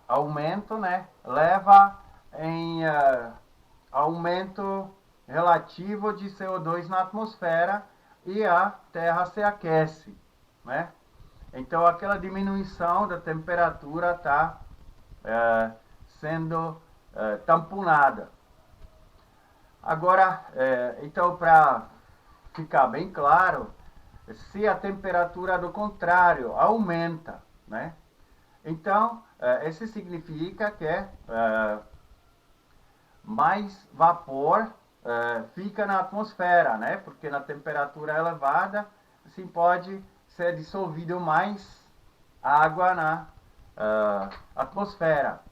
aumento, né, leva em aumento relativo de CO2 na atmosfera e a Terra se aquece, né? Então aquela diminuição da temperatura está sendo tamponada. Agora, então, para ficar bem claro, se a temperatura do contrário aumenta, né? Então, isso significa que mais vapor fica na atmosfera, né? Porque na temperatura elevada, assim, pode ser dissolvido mais água na atmosfera.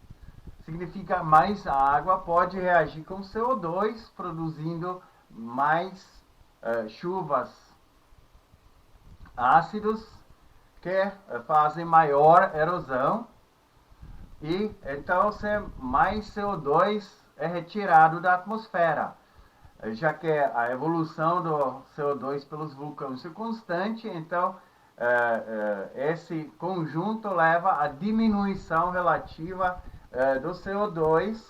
Significa mais água pode reagir com CO2, produzindo mais chuvas ácidos que fazem maior erosão e então mais CO2 é retirado da atmosfera, já que a evolução do CO2 pelos vulcões é constante, então esse conjunto leva à diminuição relativa do CO2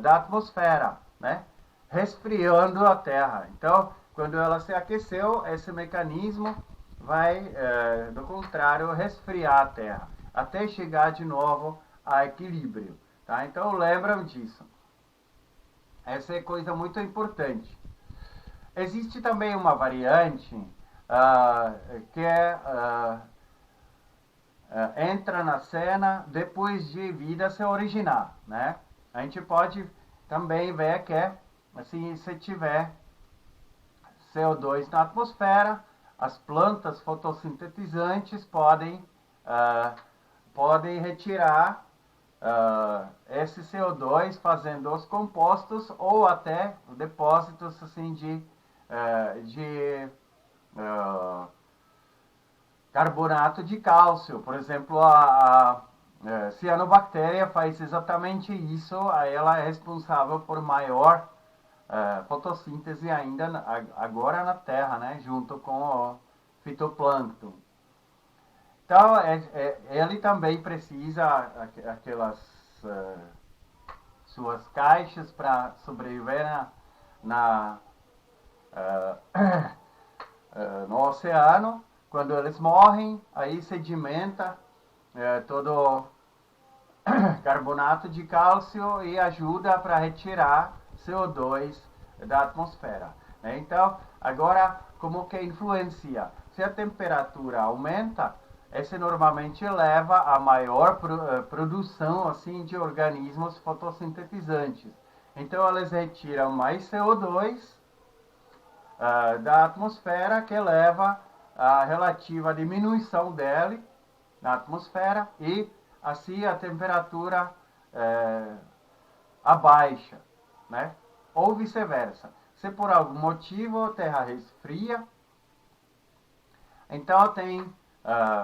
da atmosfera, né? Resfriando a Terra. Então, quando ela se aqueceu, esse mecanismo vai, do contrário, resfriar a Terra, até chegar de novo a equilíbrio. Tá? Então, lembram disso. Essa é coisa muito importante. Existe também uma variante que entra na cena depois de vida se originar, né? A gente pode também ver que assim, se tiver CO2 na atmosfera, as plantas fotossintetizantes podem retirar esse CO2 fazendo os compostos ou até depósitos assim de carbonato de cálcio. Por exemplo, a cianobactéria faz exatamente isso. Ela é responsável por maior fotossíntese ainda agora na Terra, né? Junto com o fitoplâncton. Então, ele também precisa aquelas suas caixas para sobreviver no oceano. Quando eles morrem, aí sedimenta todo carbonato de cálcio e ajuda para retirar CO2 da atmosfera. Né? Então, agora, como que influencia? Se a temperatura aumenta, esse normalmente leva a maior produção assim, de organismos fotossintetizantes. Então, eles retiram mais CO2 da atmosfera, que leva a relativa diminuição dele na atmosfera e assim a temperatura abaixa, né? Ou vice-versa. Se por algum motivo a Terra resfria, então tem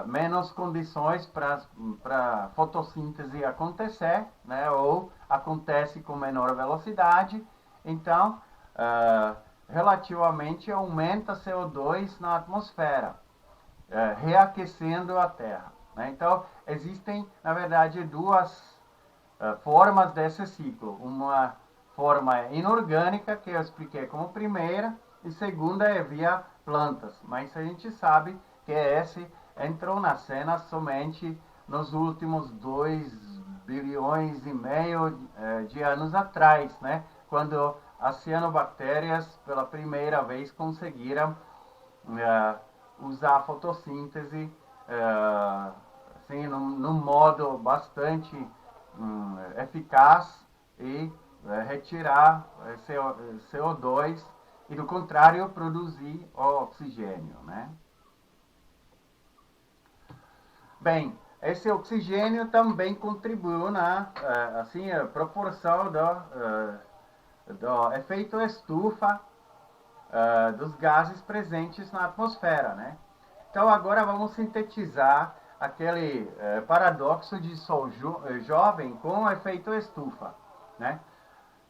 menos condições para fotossíntese acontecer, né? Ou acontece com menor velocidade, então relativamente aumenta CO2 na atmosfera, reaquecendo a Terra. Né? Então, existem, na verdade, duas formas desse ciclo. Uma forma inorgânica, que eu expliquei como primeira, e segunda é via plantas. Mas a gente sabe que esse entrou na cena somente nos últimos 2,5 bilhões de anos atrás, né? Quando as cianobactérias, pela primeira vez, conseguiram usar a fotossíntese assim, num modo bastante eficaz e retirar CO2 e, do contrário, produzir o oxigênio, né? Bem, esse oxigênio também contribuiu na assim, proporção do efeito estufa dos gases presentes na atmosfera, né? Então agora vamos sintetizar aquele paradoxo de sol jovem com o efeito estufa, né?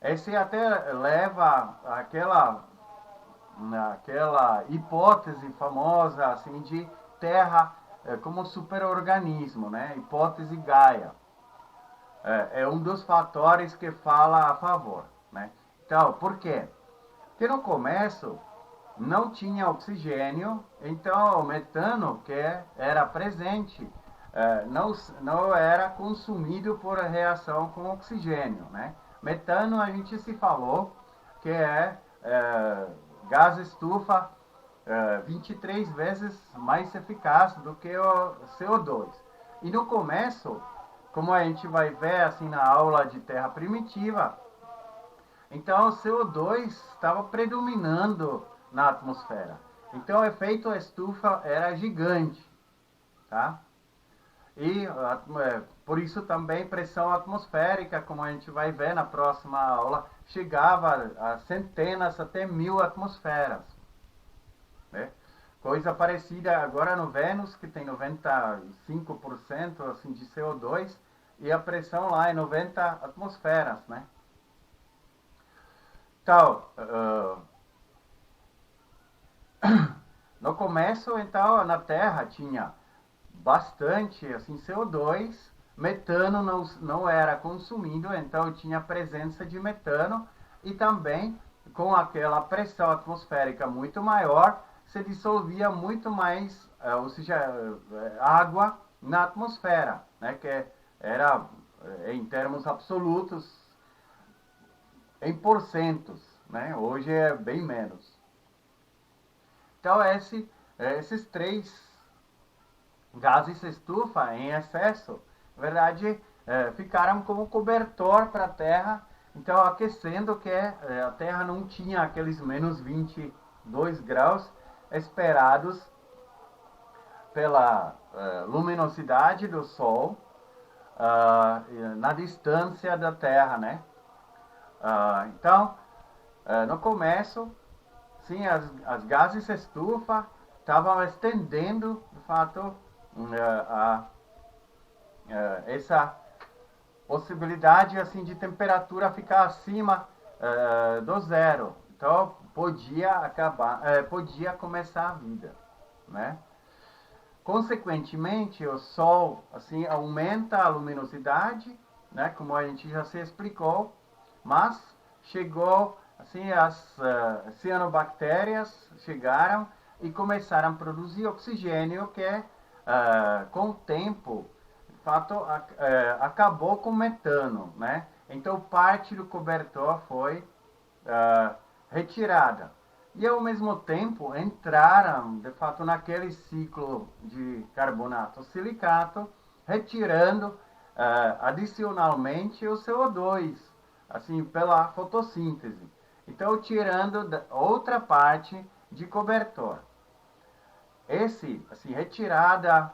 Esse até leva àquela hipótese famosa assim de Terra como superorganismo, né? Hipótese Gaia. É um dos fatores que fala a favor, né? Então, por quê? Porque no começo não tinha oxigênio, então o metano que era presente não era consumido por reação com oxigênio, né? Metano a gente se falou que é gás estufa 23 vezes mais eficaz do que o CO2. E no começo, como a gente vai ver assim na aula de Terra Primitiva, então o CO2 estava predominando na atmosfera. Então o efeito estufa era gigante, tá? E por isso também pressão atmosférica, como a gente vai ver na próxima aula, chegava a centenas até 1000 atmosferas. Né? Coisa parecida agora no Vênus, que tem 95% assim, de CO2, e a pressão lá é 90 atmosferas, né? Então, no começo, então, na Terra tinha bastante assim, CO2, metano não era consumido, então tinha presença de metano e também com aquela pressão atmosférica muito maior, se dissolvia muito mais, ou seja, água na atmosfera, né, que era em termos absolutos em porcentos, né? Hoje é bem menos. Então esses três gases estufa em excesso, na verdade, ficaram como cobertor para a Terra, então aquecendo que a Terra não tinha aqueles menos 22 graus esperados pela luminosidade do Sol na distância da Terra, né? Então, no começo, sim, as gases estufa estavam estendendo, de fato, essa possibilidade assim de temperatura ficar acima do zero. Então podia começar a vida, né? Consequentemente, o Sol assim aumenta a luminosidade, né? Como a gente já se explicou, mas chegou assim as cianobactérias chegaram e começaram a produzir oxigênio que com o tempo de fato acabou com o metano, né? Então parte do cobertor foi retirada e ao mesmo tempo entraram de fato naquele ciclo de carbonato silicato, retirando adicionalmente o CO2 assim pela fotossíntese. Então tirando outra parte de cobertor. Esse, assim, retirada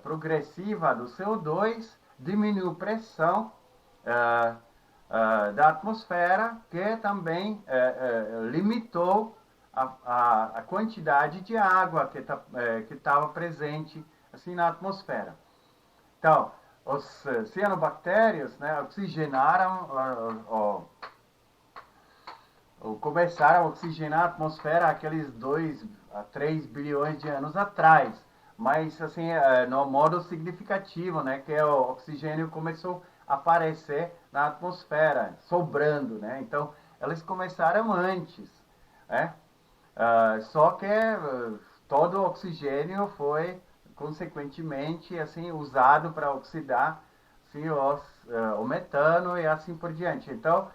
progressiva do CO2 diminuiu a pressão da atmosfera, que também limitou a quantidade de água que estava presente assim, na atmosfera. Então, os cianobactérias, né, oxigenaram ou começaram a oxigenar a atmosfera aqueles 2 a 3 bilhões de anos atrás, mas assim, no modo significativo, né, que o oxigênio começou a aparecer na atmosfera, sobrando, né? Então, eles começaram antes, né? Só que todo o oxigênio foi consequentemente assim usado para oxidar assim, o metano e assim por diante. Então,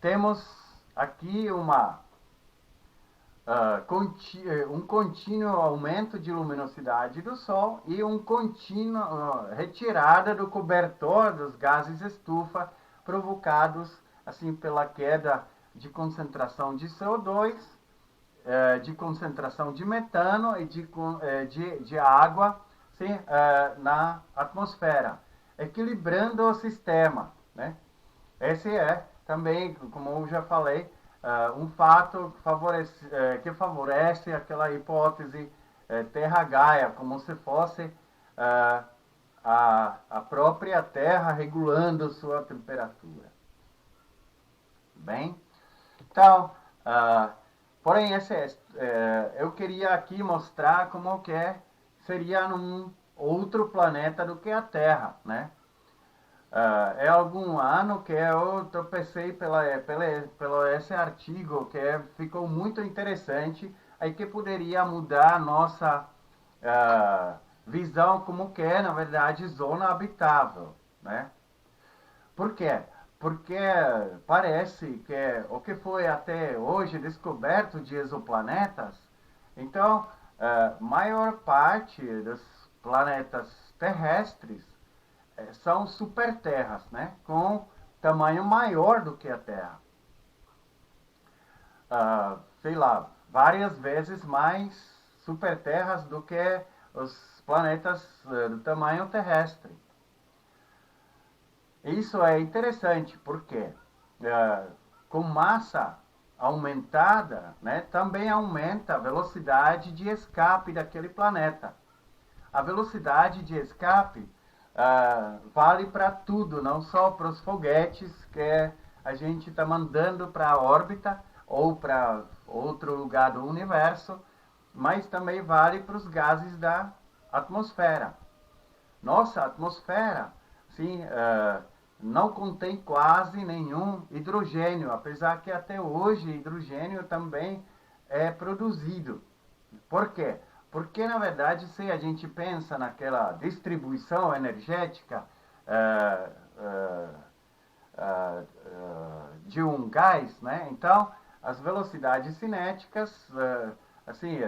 temos aqui um contínuo aumento de luminosidade do Sol e um contínuo retirada do cobertor dos gases estufa provocados assim pela queda de concentração de CO2, de concentração de metano e de água sim, na atmosfera, equilibrando o sistema, né? Esse é também, como eu já falei, um fato que favorece aquela hipótese Terra Gaia, como se fosse a própria Terra regulando sua temperatura. Bem, então, porém, eu queria aqui mostrar como que seria num outro planeta do que a Terra, né? É algum ano que eu tropecei pelo esse artigo que ficou muito interessante, aí que poderia mudar a nossa visão como que é, na verdade, zona habitável, né? Por quê? Porque parece que o que foi até hoje descoberto de exoplanetas, então, maior parte dos planetas terrestres são superterras, né? Com tamanho maior do que a Terra. Sei lá, várias vezes mais superterras do que os planetas do tamanho terrestre. Isso é interessante porque com massa aumentada, né, também aumenta a velocidade de escape daquele planeta. A velocidade de escape vale para tudo, não só para os foguetes que a gente está mandando para a órbita, ou para outro lugar do universo, mas também vale para os gases da atmosfera. Nossa atmosfera, sim, não contém quase nenhum hidrogênio, apesar que até hoje hidrogênio também é produzido. Por quê? Porque, na verdade, se a gente pensa naquela distribuição energética de um gás, né? Então, as velocidades cinéticas, assim,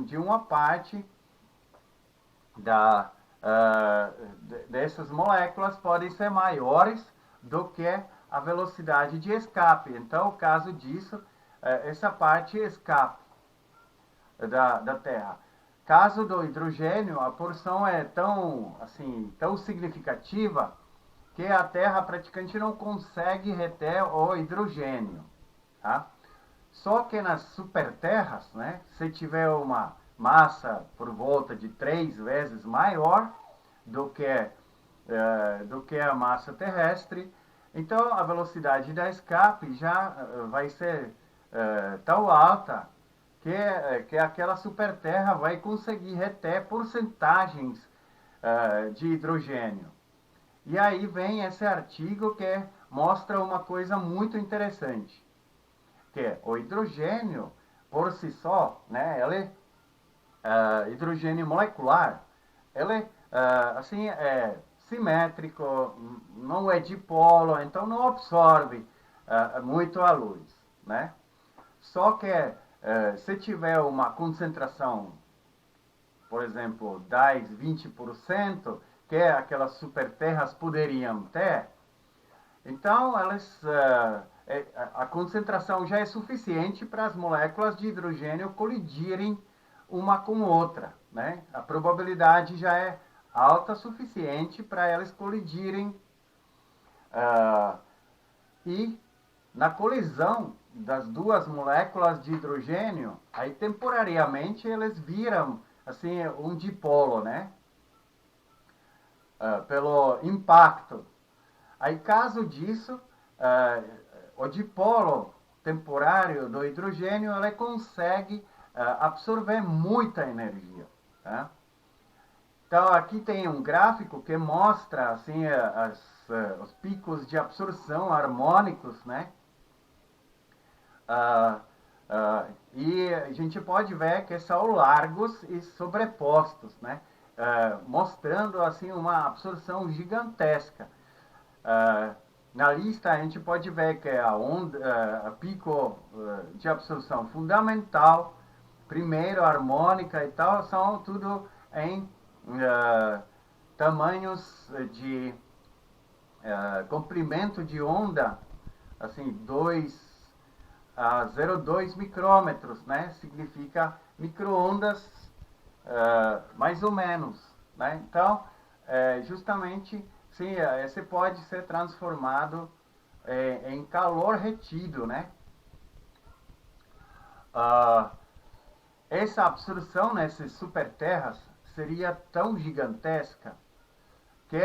de uma parte dessas moléculas podem ser maiores do que a velocidade de escape. Então, o caso disso, essa parte escape da Terra. Caso do hidrogênio, a porção é tão significativa que a Terra praticamente não consegue reter o hidrogênio. Tá? Só que nas superterras, né, se tiver uma massa por volta de 3 vezes maior do que a massa terrestre, então a velocidade da escape já vai ser tão alta que aquela superterra vai conseguir reter porcentagens de hidrogênio. E aí vem esse artigo que mostra uma coisa muito interessante, que o hidrogênio por si só, né, ele hidrogênio molecular, ele assim é simétrico, não é dipolo, então não absorve muito a luz, né? Só que se tiver uma concentração, por exemplo, 10, 20%, que aquelas superterras poderiam ter, então a concentração já é suficiente para as moléculas de hidrogênio colidirem uma com outra, né? A probabilidade já é alta o suficiente para elas colidirem e na colisão das duas moléculas de hidrogênio, aí temporariamente eles viram assim um dipolo, né? Pelo impacto. Aí caso disso, o dipolo temporário do hidrogênio ele consegue absorver muita energia. Tá? Então aqui tem um gráfico que mostra assim os picos de absorção harmônicos, né? E a gente pode ver que são largos e sobrepostos, né? Mostrando assim uma absorção gigantesca. Na lista a gente pode ver que a pico de absorção fundamental, primeiro harmônica e tal, são tudo em tamanhos de comprimento de onda, assim, 2 a 0,2 micrômetros, né? Significa micro-ondas mais ou menos, né? Então, justamente, sim, esse pode ser transformado em calor retido, né? Essa absorção nessas superterras seria tão gigantesca que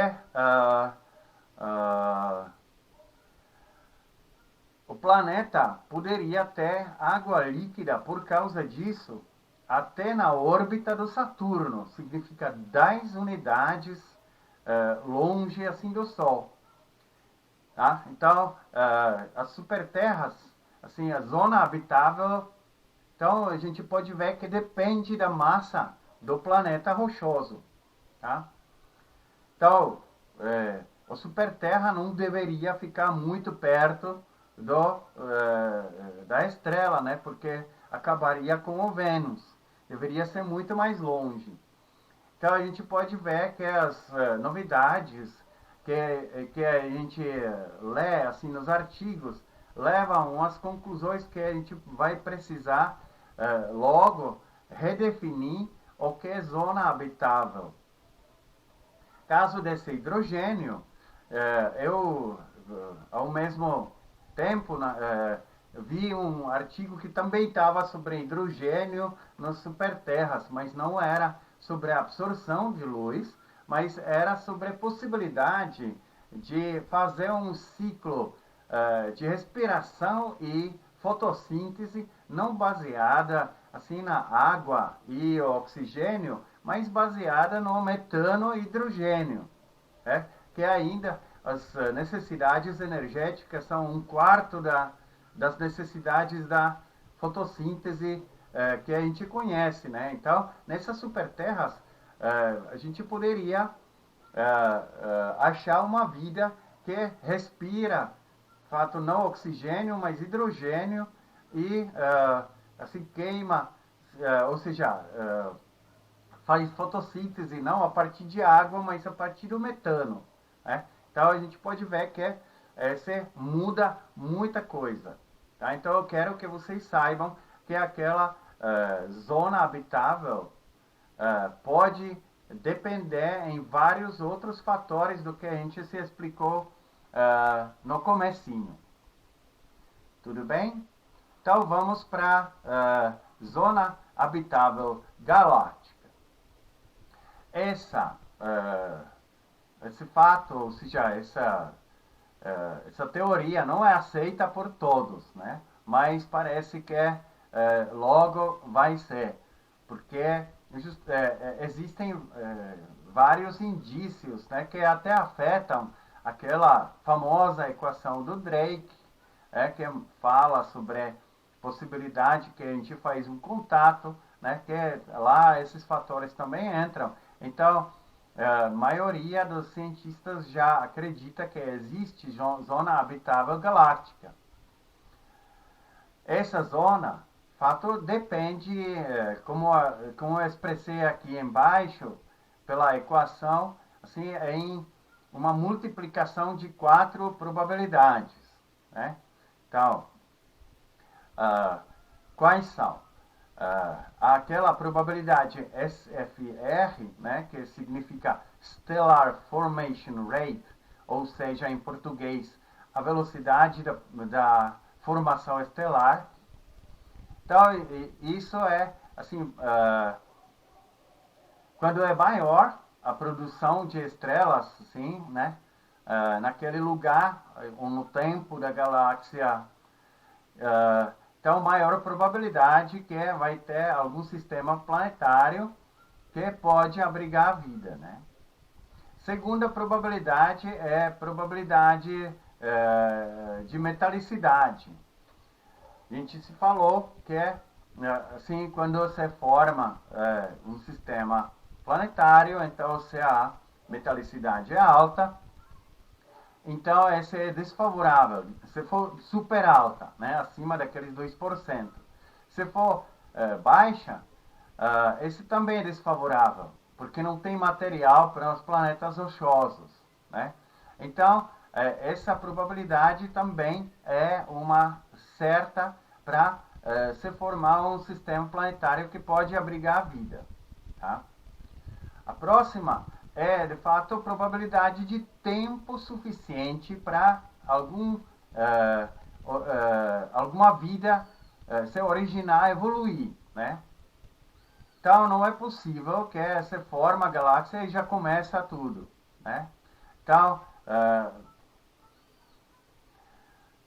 o planeta poderia ter água líquida por causa disso até na órbita do Saturno, significa 10 unidades longe assim do Sol. Tá? Então, as superterras, assim, a zona habitável, então a gente pode ver que depende da massa do planeta rochoso. Tá? Então, a superterra não deveria ficar muito perto da estrela, né? Porque acabaria com o Vênus. Deveria ser muito mais longe. Então a gente pode ver que as novidades que a gente lê assim nos artigos levam às conclusões que a gente vai precisar logo redefinir o que é zona habitável. Caso desse hidrogênio, eu ao mesmo tempo vi um artigo que também estava sobre hidrogênio nas superterras, mas não era sobre a absorção de luz, mas era sobre a possibilidade de fazer um ciclo de respiração e fotossíntese não baseada assim na água e oxigênio, mas baseada no metano e hidrogênio, né? Que ainda as necessidades energéticas são um quarto das necessidades da fotossíntese que a gente conhece, né? Então, nessas superterras, a gente poderia achar uma vida que respira, fato não oxigênio, mas hidrogênio e assim queima, ou seja, faz fotossíntese não a partir de água, mas a partir do metano, né? Então a gente pode ver que você muda muita coisa, tá? Então eu quero que vocês saibam que aquela zona habitável pode depender em vários outros fatores do que a gente se explicou no comecinho. Tudo bem? Então vamos para zona habitável galáctica. Esse fato, ou seja, essa teoria não é aceita por todos, né? Mas parece que logo vai ser, porque existem vários indícios, né, que até afetam aquela famosa equação do Drake, que fala sobre a possibilidade que a gente faz um contato, né, que lá esses fatores também entram. Então, a maioria dos cientistas já acredita que existe zona habitável galáctica. Essa zona, fato, depende, como eu expressei aqui embaixo, pela equação, assim, em uma multiplicação de 4 probabilidades, né? Então, quais são? Aquela probabilidade SFR, né, que significa Stellar Formation Rate, ou seja, em português, a velocidade da formação estelar. Então, isso é, assim, quando é maior a produção de estrelas, assim, né, naquele lugar, ou no tempo da galáxia, então, maior a probabilidade que vai ter algum sistema planetário que pode abrigar a vida, né? Segunda probabilidade é a probabilidade de metalicidade. A gente se falou que assim, quando você forma um sistema planetário, então se a metalicidade é alta, então essa é desfavorável. Se for super alta, né, acima daqueles 2%. Se for baixa, esse também é desfavorável, porque não tem material para os planetas rochosos, né? Então, essa probabilidade também é uma certa para se formar um sistema planetário que pode abrigar a vida, tá? A próxima é, de fato, a probabilidade de tempo suficiente para alguma vida se originar, evoluir, né? Então, não é possível que se forma a galáxia e já começa tudo, né? Então,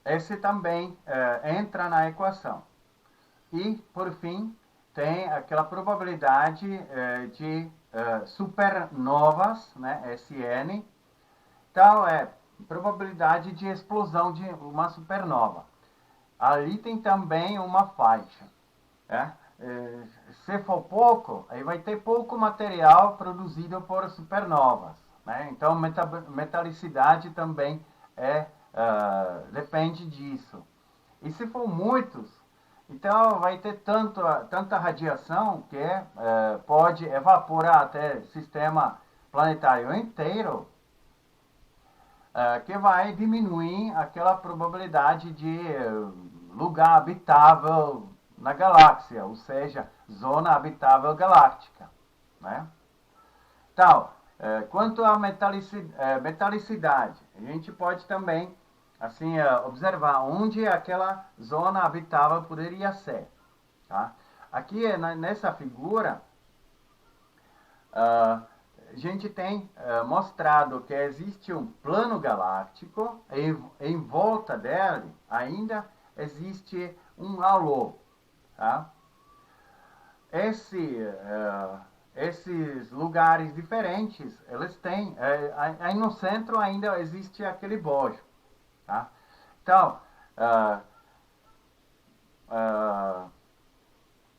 esse também entra na equação. E, por fim, tem aquela probabilidade de supernovas, né, SN. Então, probabilidade de explosão de uma supernova. Ali tem também uma faixa, né? Se for pouco, aí vai ter pouco material produzido por supernovas, né? Então, metalicidade também depende disso. E se for muitos, então vai ter tanta radiação que pode evaporar até sistema planetário inteiro, que vai diminuir aquela probabilidade de lugar habitável na galáxia, ou seja, zona habitável galáctica, né? Então, quanto à metalicidade, a gente pode também assim observar onde aquela zona habitável poderia ser, tá? Aqui nessa figura a gente tem mostrado que existe um plano galáctico e em volta dele ainda existe um halo, tá? Esses lugares diferentes, eles têm, aí no centro ainda existe aquele bojo, tá? Então,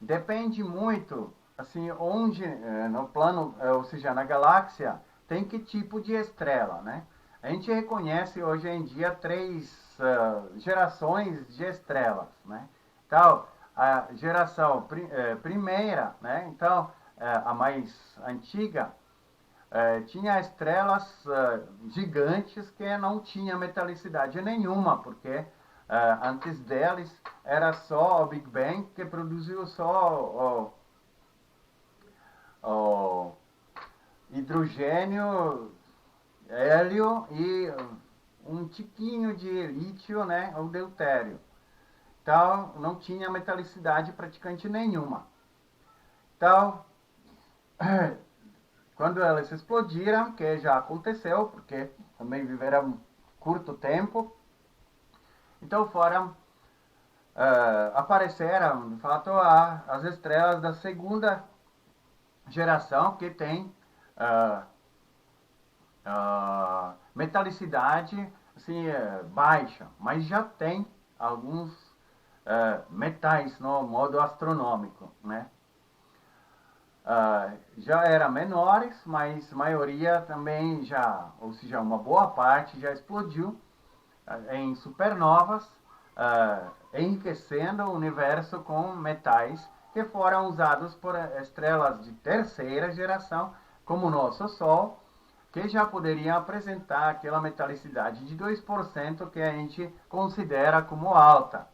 depende muito, assim, onde no plano, ou seja, na galáxia, tem que tipo de estrela, né? A gente reconhece hoje em dia 3 gerações de estrelas, né? Então, a geração primeira, né? Então, a mais antiga, tinha estrelas gigantes que não tinha metalicidade nenhuma, porque antes deles era só o Big Bang que produziu só o hidrogênio, hélio e um tiquinho de lítio, né, ou deutério. Então, não tinha metalicidade praticamente nenhuma. Então, quando elas explodiram, que já aconteceu, porque também viveram curto tempo, então apareceram, de fato, as estrelas da segunda geração, que tem metalicidade assim, baixa, mas já tem alguns metais no modo astronômico, né? Já eram menores, mas a maioria também já, ou seja, uma boa parte já explodiu em supernovas, enriquecendo o universo com metais que foram usados por estrelas de terceira geração, como o nosso Sol, que já poderiam apresentar aquela metalicidade de 2% que a gente considera como alta.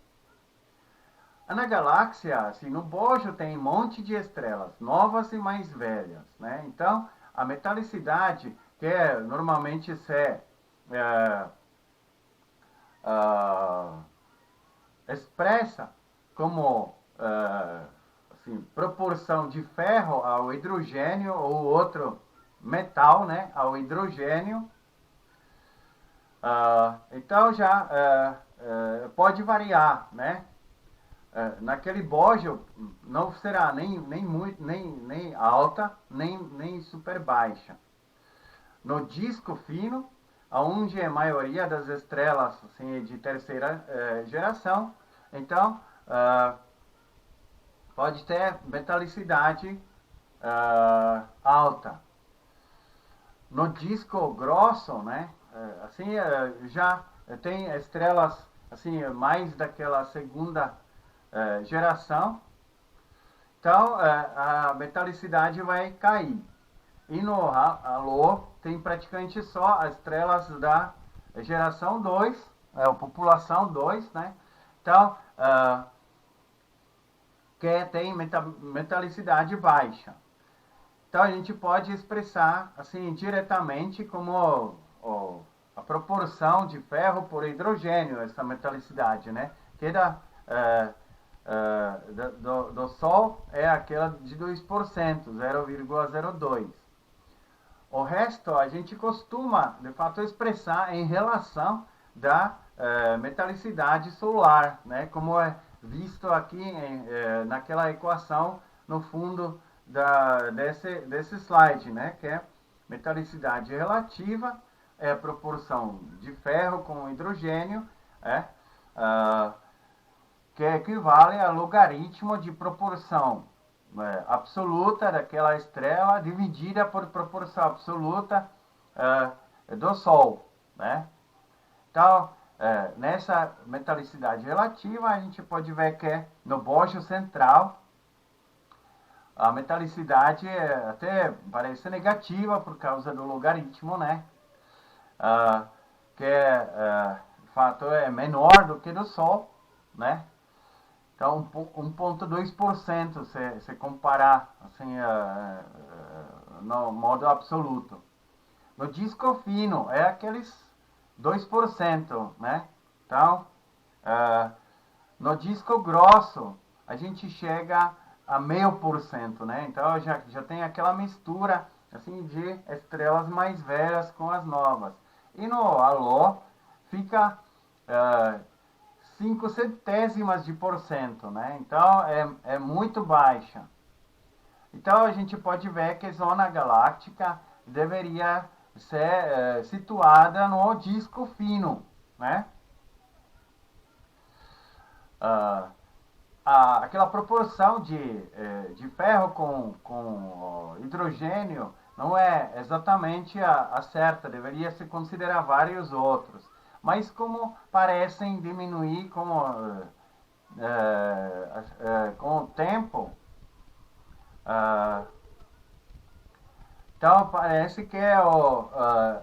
Na galáxia, assim, no bojo tem um monte de estrelas, novas e mais velhas, né? Então, a metalicidade, que normalmente se expressa como assim, proporção de ferro ao hidrogênio ou outro metal, né, ao hidrogênio. Então já pode variar, né? Naquele bojo não será nem muito, nem alta, nem super baixa. No disco fino, onde a maioria das estrelas assim, de terceira geração, então pode ter metalicidade alta. No disco grosso, né, assim, já tem estrelas assim, mais daquela segunda geração, então a metalicidade vai cair. E no halo tem praticamente só as estrelas da geração 2, a população 2, né? Então, que tem metalicidade baixa. Então a gente pode expressar assim diretamente como a proporção de ferro por hidrogênio, essa metalicidade, né? Que do Sol é aquela de 2%, 0,02. O resto a gente costuma, de fato, expressar em relação da metalicidade solar, né? Como é visto aqui naquela equação no fundo desse slide, né? Que é metalicidade relativa, é a proporção de ferro com hidrogênio, que equivale a logaritmo de proporção absoluta daquela estrela dividida por proporção absoluta do Sol, né? Então, nessa metalicidade relativa, a gente pode ver que no bojo central a metalicidade até parece negativa por causa do logaritmo, né? Que de fato é menor do que do Sol, né? Então, 1,2% se comparar assim, no modo absoluto. No disco fino, é aqueles 2%, né? Então, no disco grosso, a gente chega a 0,5%, né? Então, já tem aquela mistura assim, de estrelas mais velhas com as novas. E no halo, fica 0,05, né? Então é muito baixa. Então a gente pode ver que a zona galáctica deveria ser situada no disco fino, né? Aquela proporção de ferro com hidrogênio não é exatamente a certa, deveria se considerar vários outros. Mas como parecem diminuir com o tempo, então parece que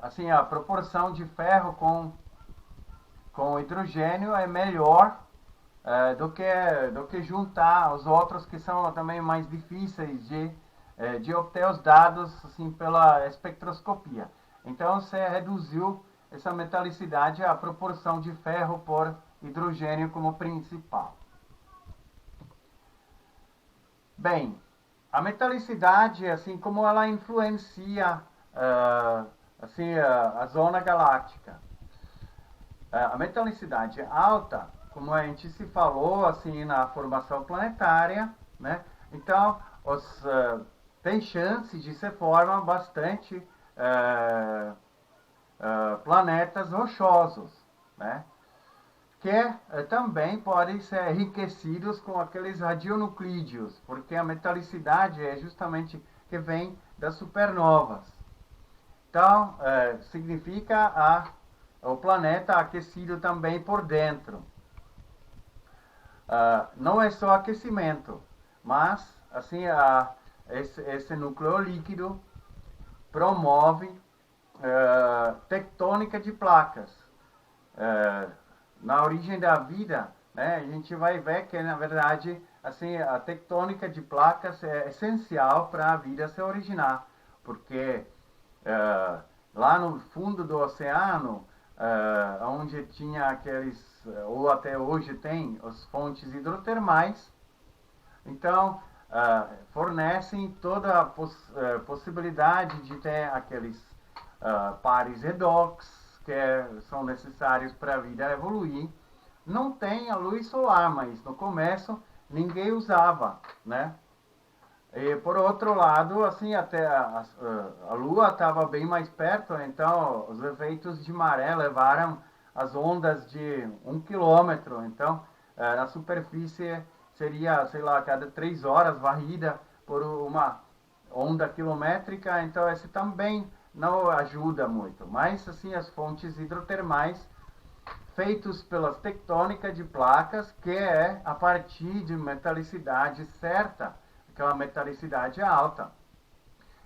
assim, a proporção de ferro com hidrogênio é melhor do que juntar os outros que são também mais difíceis de obter os dados assim, pela espectroscopia. Então se reduziu essa metalicidade à proporção de ferro por hidrogênio como principal. Bem, a metalicidade, assim como ela influencia a zona galáctica. A metalicidade alta, como a gente se falou assim na formação planetária, né? Então tem chance de se formar bastante planetas rochosos, né? Que também podem ser enriquecidos com aqueles radionuclídeos, porque a metalicidade é justamente que vem das supernovas. Então significa o planeta aquecido também por dentro. Não é só aquecimento, mas assim esse núcleo líquido promove tectônica de placas. Na origem da vida, né, a gente vai ver que na verdade assim a tectônica de placas é essencial para a vida se originar, porque lá no fundo do oceano, onde tinha aqueles, ou até hoje tem, as fontes hidrotermais, então fornecem toda a possibilidade de ter aqueles pares redox, que são necessários para a vida evoluir. Não tem a luz solar, mas no começo ninguém usava, né? E por outro lado, assim, até a Lua estava bem mais perto, então os efeitos de maré levaram as ondas de 1 quilômetro. Então, na superfície seria, sei lá, cada 3 horas varrida por uma onda quilométrica. Então, esse também não ajuda muito. Mas, assim, as fontes hidrotermais feitos pelas tectônicas de placas, que é a partir de metalicidade certa, aquela metalicidade alta.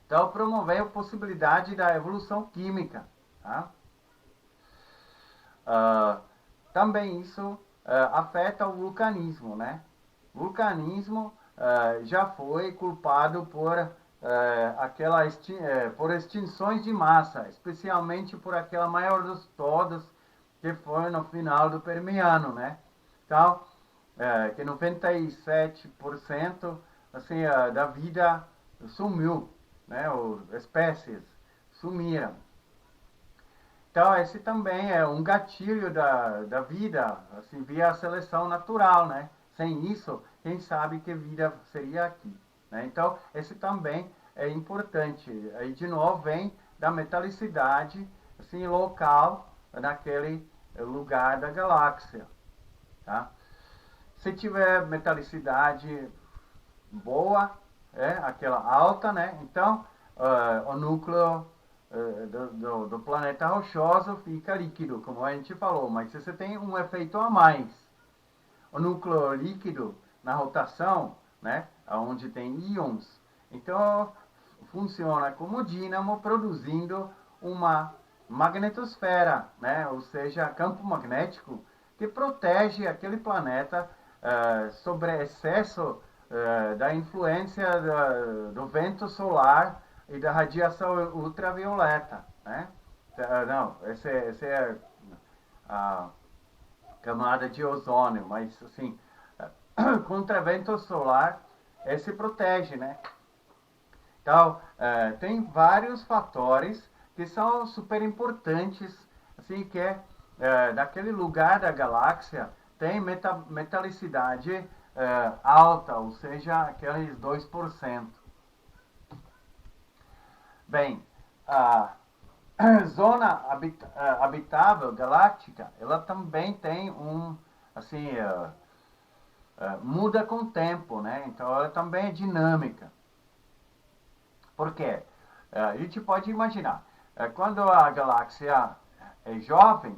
Então, promoveu a possibilidade da evolução química. Tá? Também isso afeta o vulcanismo, né? O vulcanismo já foi culpado por por extinções de massa, especialmente por aquela maior dos todas, que foi no final do Permiano, né? Então, que 97% assim, da vida sumiu, né? Ou espécies sumiram. Então, esse também é um gatilho da vida, assim, via seleção natural, né? Sem isso, quem sabe que vida seria aqui, né? Então, esse também é importante. Aí, de novo, vem da metalicidade, assim, local, naquele lugar da galáxia, tá? Se tiver metalicidade boa, aquela alta, né? Então, o núcleo do planeta rochoso fica líquido, como a gente falou, mas se você tem um efeito a mais, o núcleo líquido na rotação, né, onde tem íons, então funciona como dínamo produzindo uma magnetosfera, né, ou seja, campo magnético que protege aquele planeta sobre excesso da influência do vento solar e da radiação ultravioleta, né? Não, essa é a camada de ozônio, mas assim, contra vento solar, se protege, né? Então, tem vários fatores que são super importantes, assim, que daquele lugar da galáxia tem metalicidade alta, ou seja, aqueles 2%. Bem, a zona habitável galáctica, ela também tem assim, muda com o tempo, né? Então ela também é dinâmica. Por quê? A gente pode imaginar, quando a galáxia é jovem,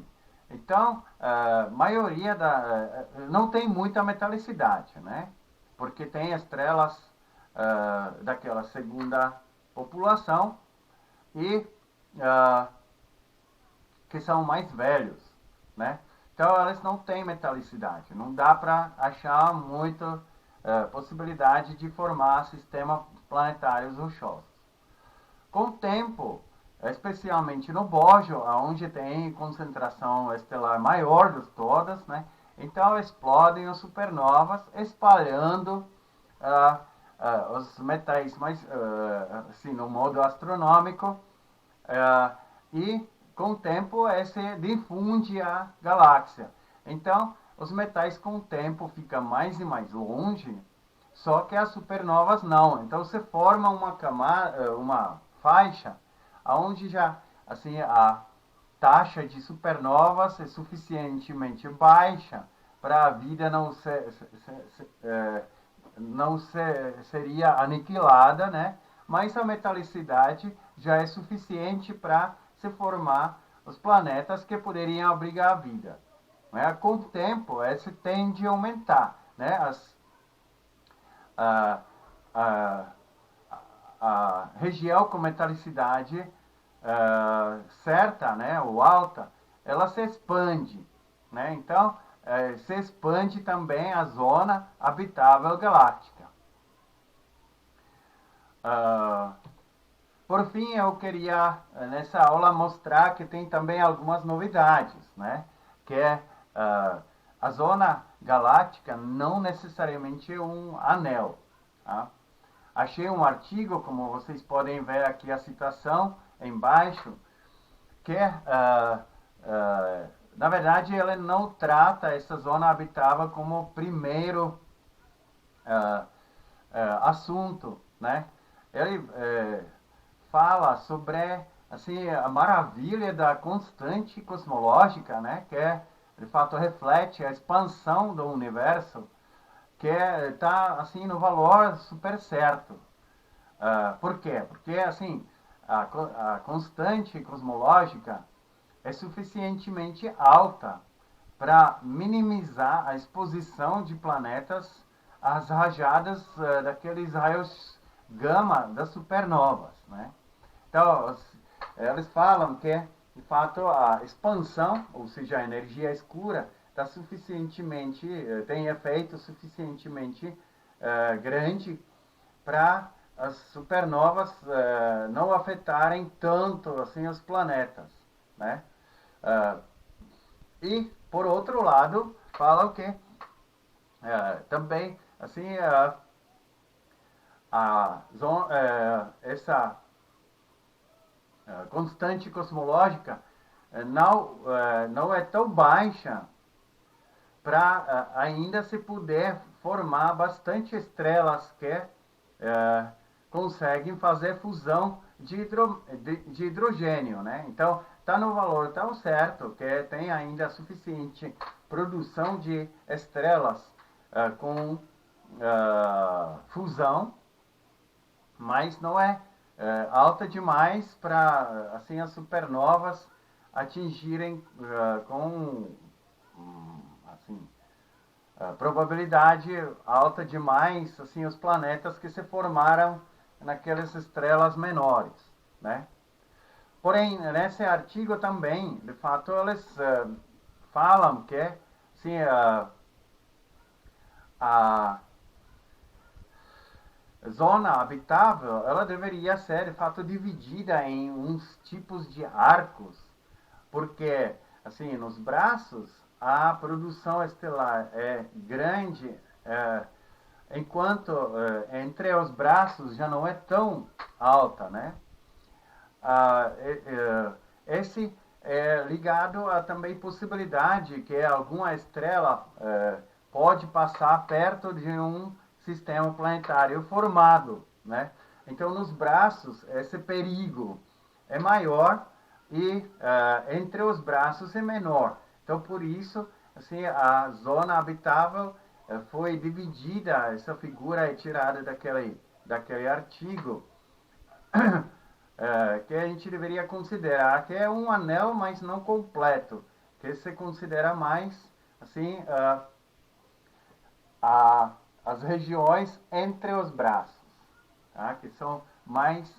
então a maioria não tem muita metalicidade, né? Porque tem estrelas daquela segunda população e que são mais velhos, né? Então elas não têm metalicidade, não dá para achar muita possibilidade de formar sistemas planetários rochosos. Com o tempo, especialmente no Bojo, onde tem concentração estelar maior de todas, né? Então explodem as supernovas, espalhando os metais mais, assim, no modo astronômico, e com o tempo se difunde a galáxia. Então, os metais com o tempo ficam mais e mais longe, só que as supernovas não. Então, se forma uma faixa onde já assim a taxa de supernovas é suficientemente baixa para a vida não seria aniquilada, né? Mas a metalicidade já é suficiente para se formar os planetas que poderiam abrigar a vida. Né? Com o tempo, esse tende a aumentar, né? A região com metalicidade certa, né, ou alta, ela se expande, né? Então, se expande também a zona habitável galáctica. Por fim, eu queria nessa aula mostrar que tem também algumas novidades, né? Que é a zona galáctica não necessariamente é um anel. Tá? Achei um artigo, como vocês podem ver aqui a citação embaixo, que na verdade ele não trata essa zona habitável como o primeiro assunto, né? Ele fala sobre assim a maravilha da constante cosmológica, né? Que de fato reflete a expansão do universo, que está assim no valor super certo. Por quê? Porque assim a constante cosmológica é suficientemente alta para minimizar a exposição de planetas às rajadas daqueles raios gama das supernovas, né? Então, eles falam que, de fato, a expansão, ou seja, a energia escura, está suficientemente, tem efeito suficientemente grande para as supernovas não afetarem tanto assim os planetas, né? E por outro lado, falam que também assim essa constante cosmológica não é tão baixa para ainda se poder formar bastante estrelas que conseguem fazer fusão de hidrogênio, né? Então, está no valor tão certo que tem ainda suficiente produção de estrelas com fusão, mas não é alta demais para assim as supernovas atingirem com assim probabilidade alta demais assim os planetas que se formaram naquelas estrelas menores, né? Porém, nesse artigo também, de fato, eles falam que assim, a zona habitável, ela deveria ser, de fato, dividida em uns tipos de arcos, porque, assim, nos braços, a produção estelar é grande, enquanto entre os braços já não é tão alta, né? Esse é ligado a também possibilidade que alguma estrela pode passar perto de um sistema planetário formado, né? Então, nos braços, esse perigo é maior e entre os braços é menor. Então, por isso, assim, a zona habitável foi dividida, essa figura é tirada daquele artigo, que a gente deveria considerar que é um anel, mas não completo, que se considera mais, assim, as regiões entre os braços, tá? Que são mais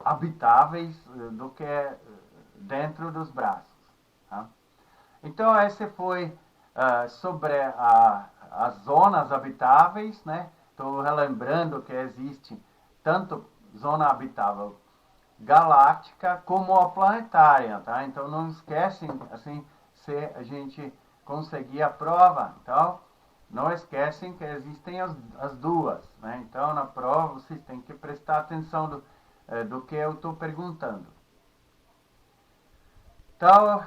habitáveis do que dentro dos braços. Tá? Então, esse foi sobre as zonas habitáveis, né? Estou relembrando que existe tanto zona habitável galáctica como a planetária, tá? Então, não esquecem, assim, se a gente conseguir a prova, então, não esquecem que existem as duas, né? Então, na prova, vocês têm que prestar atenção do que eu estou perguntando. Então,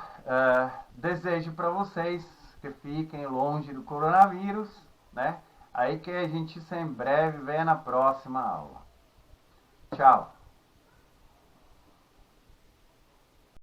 desejo para vocês que fiquem longe do coronavírus, né? Aí que a gente se em breve vê na próxima aula. Tchau!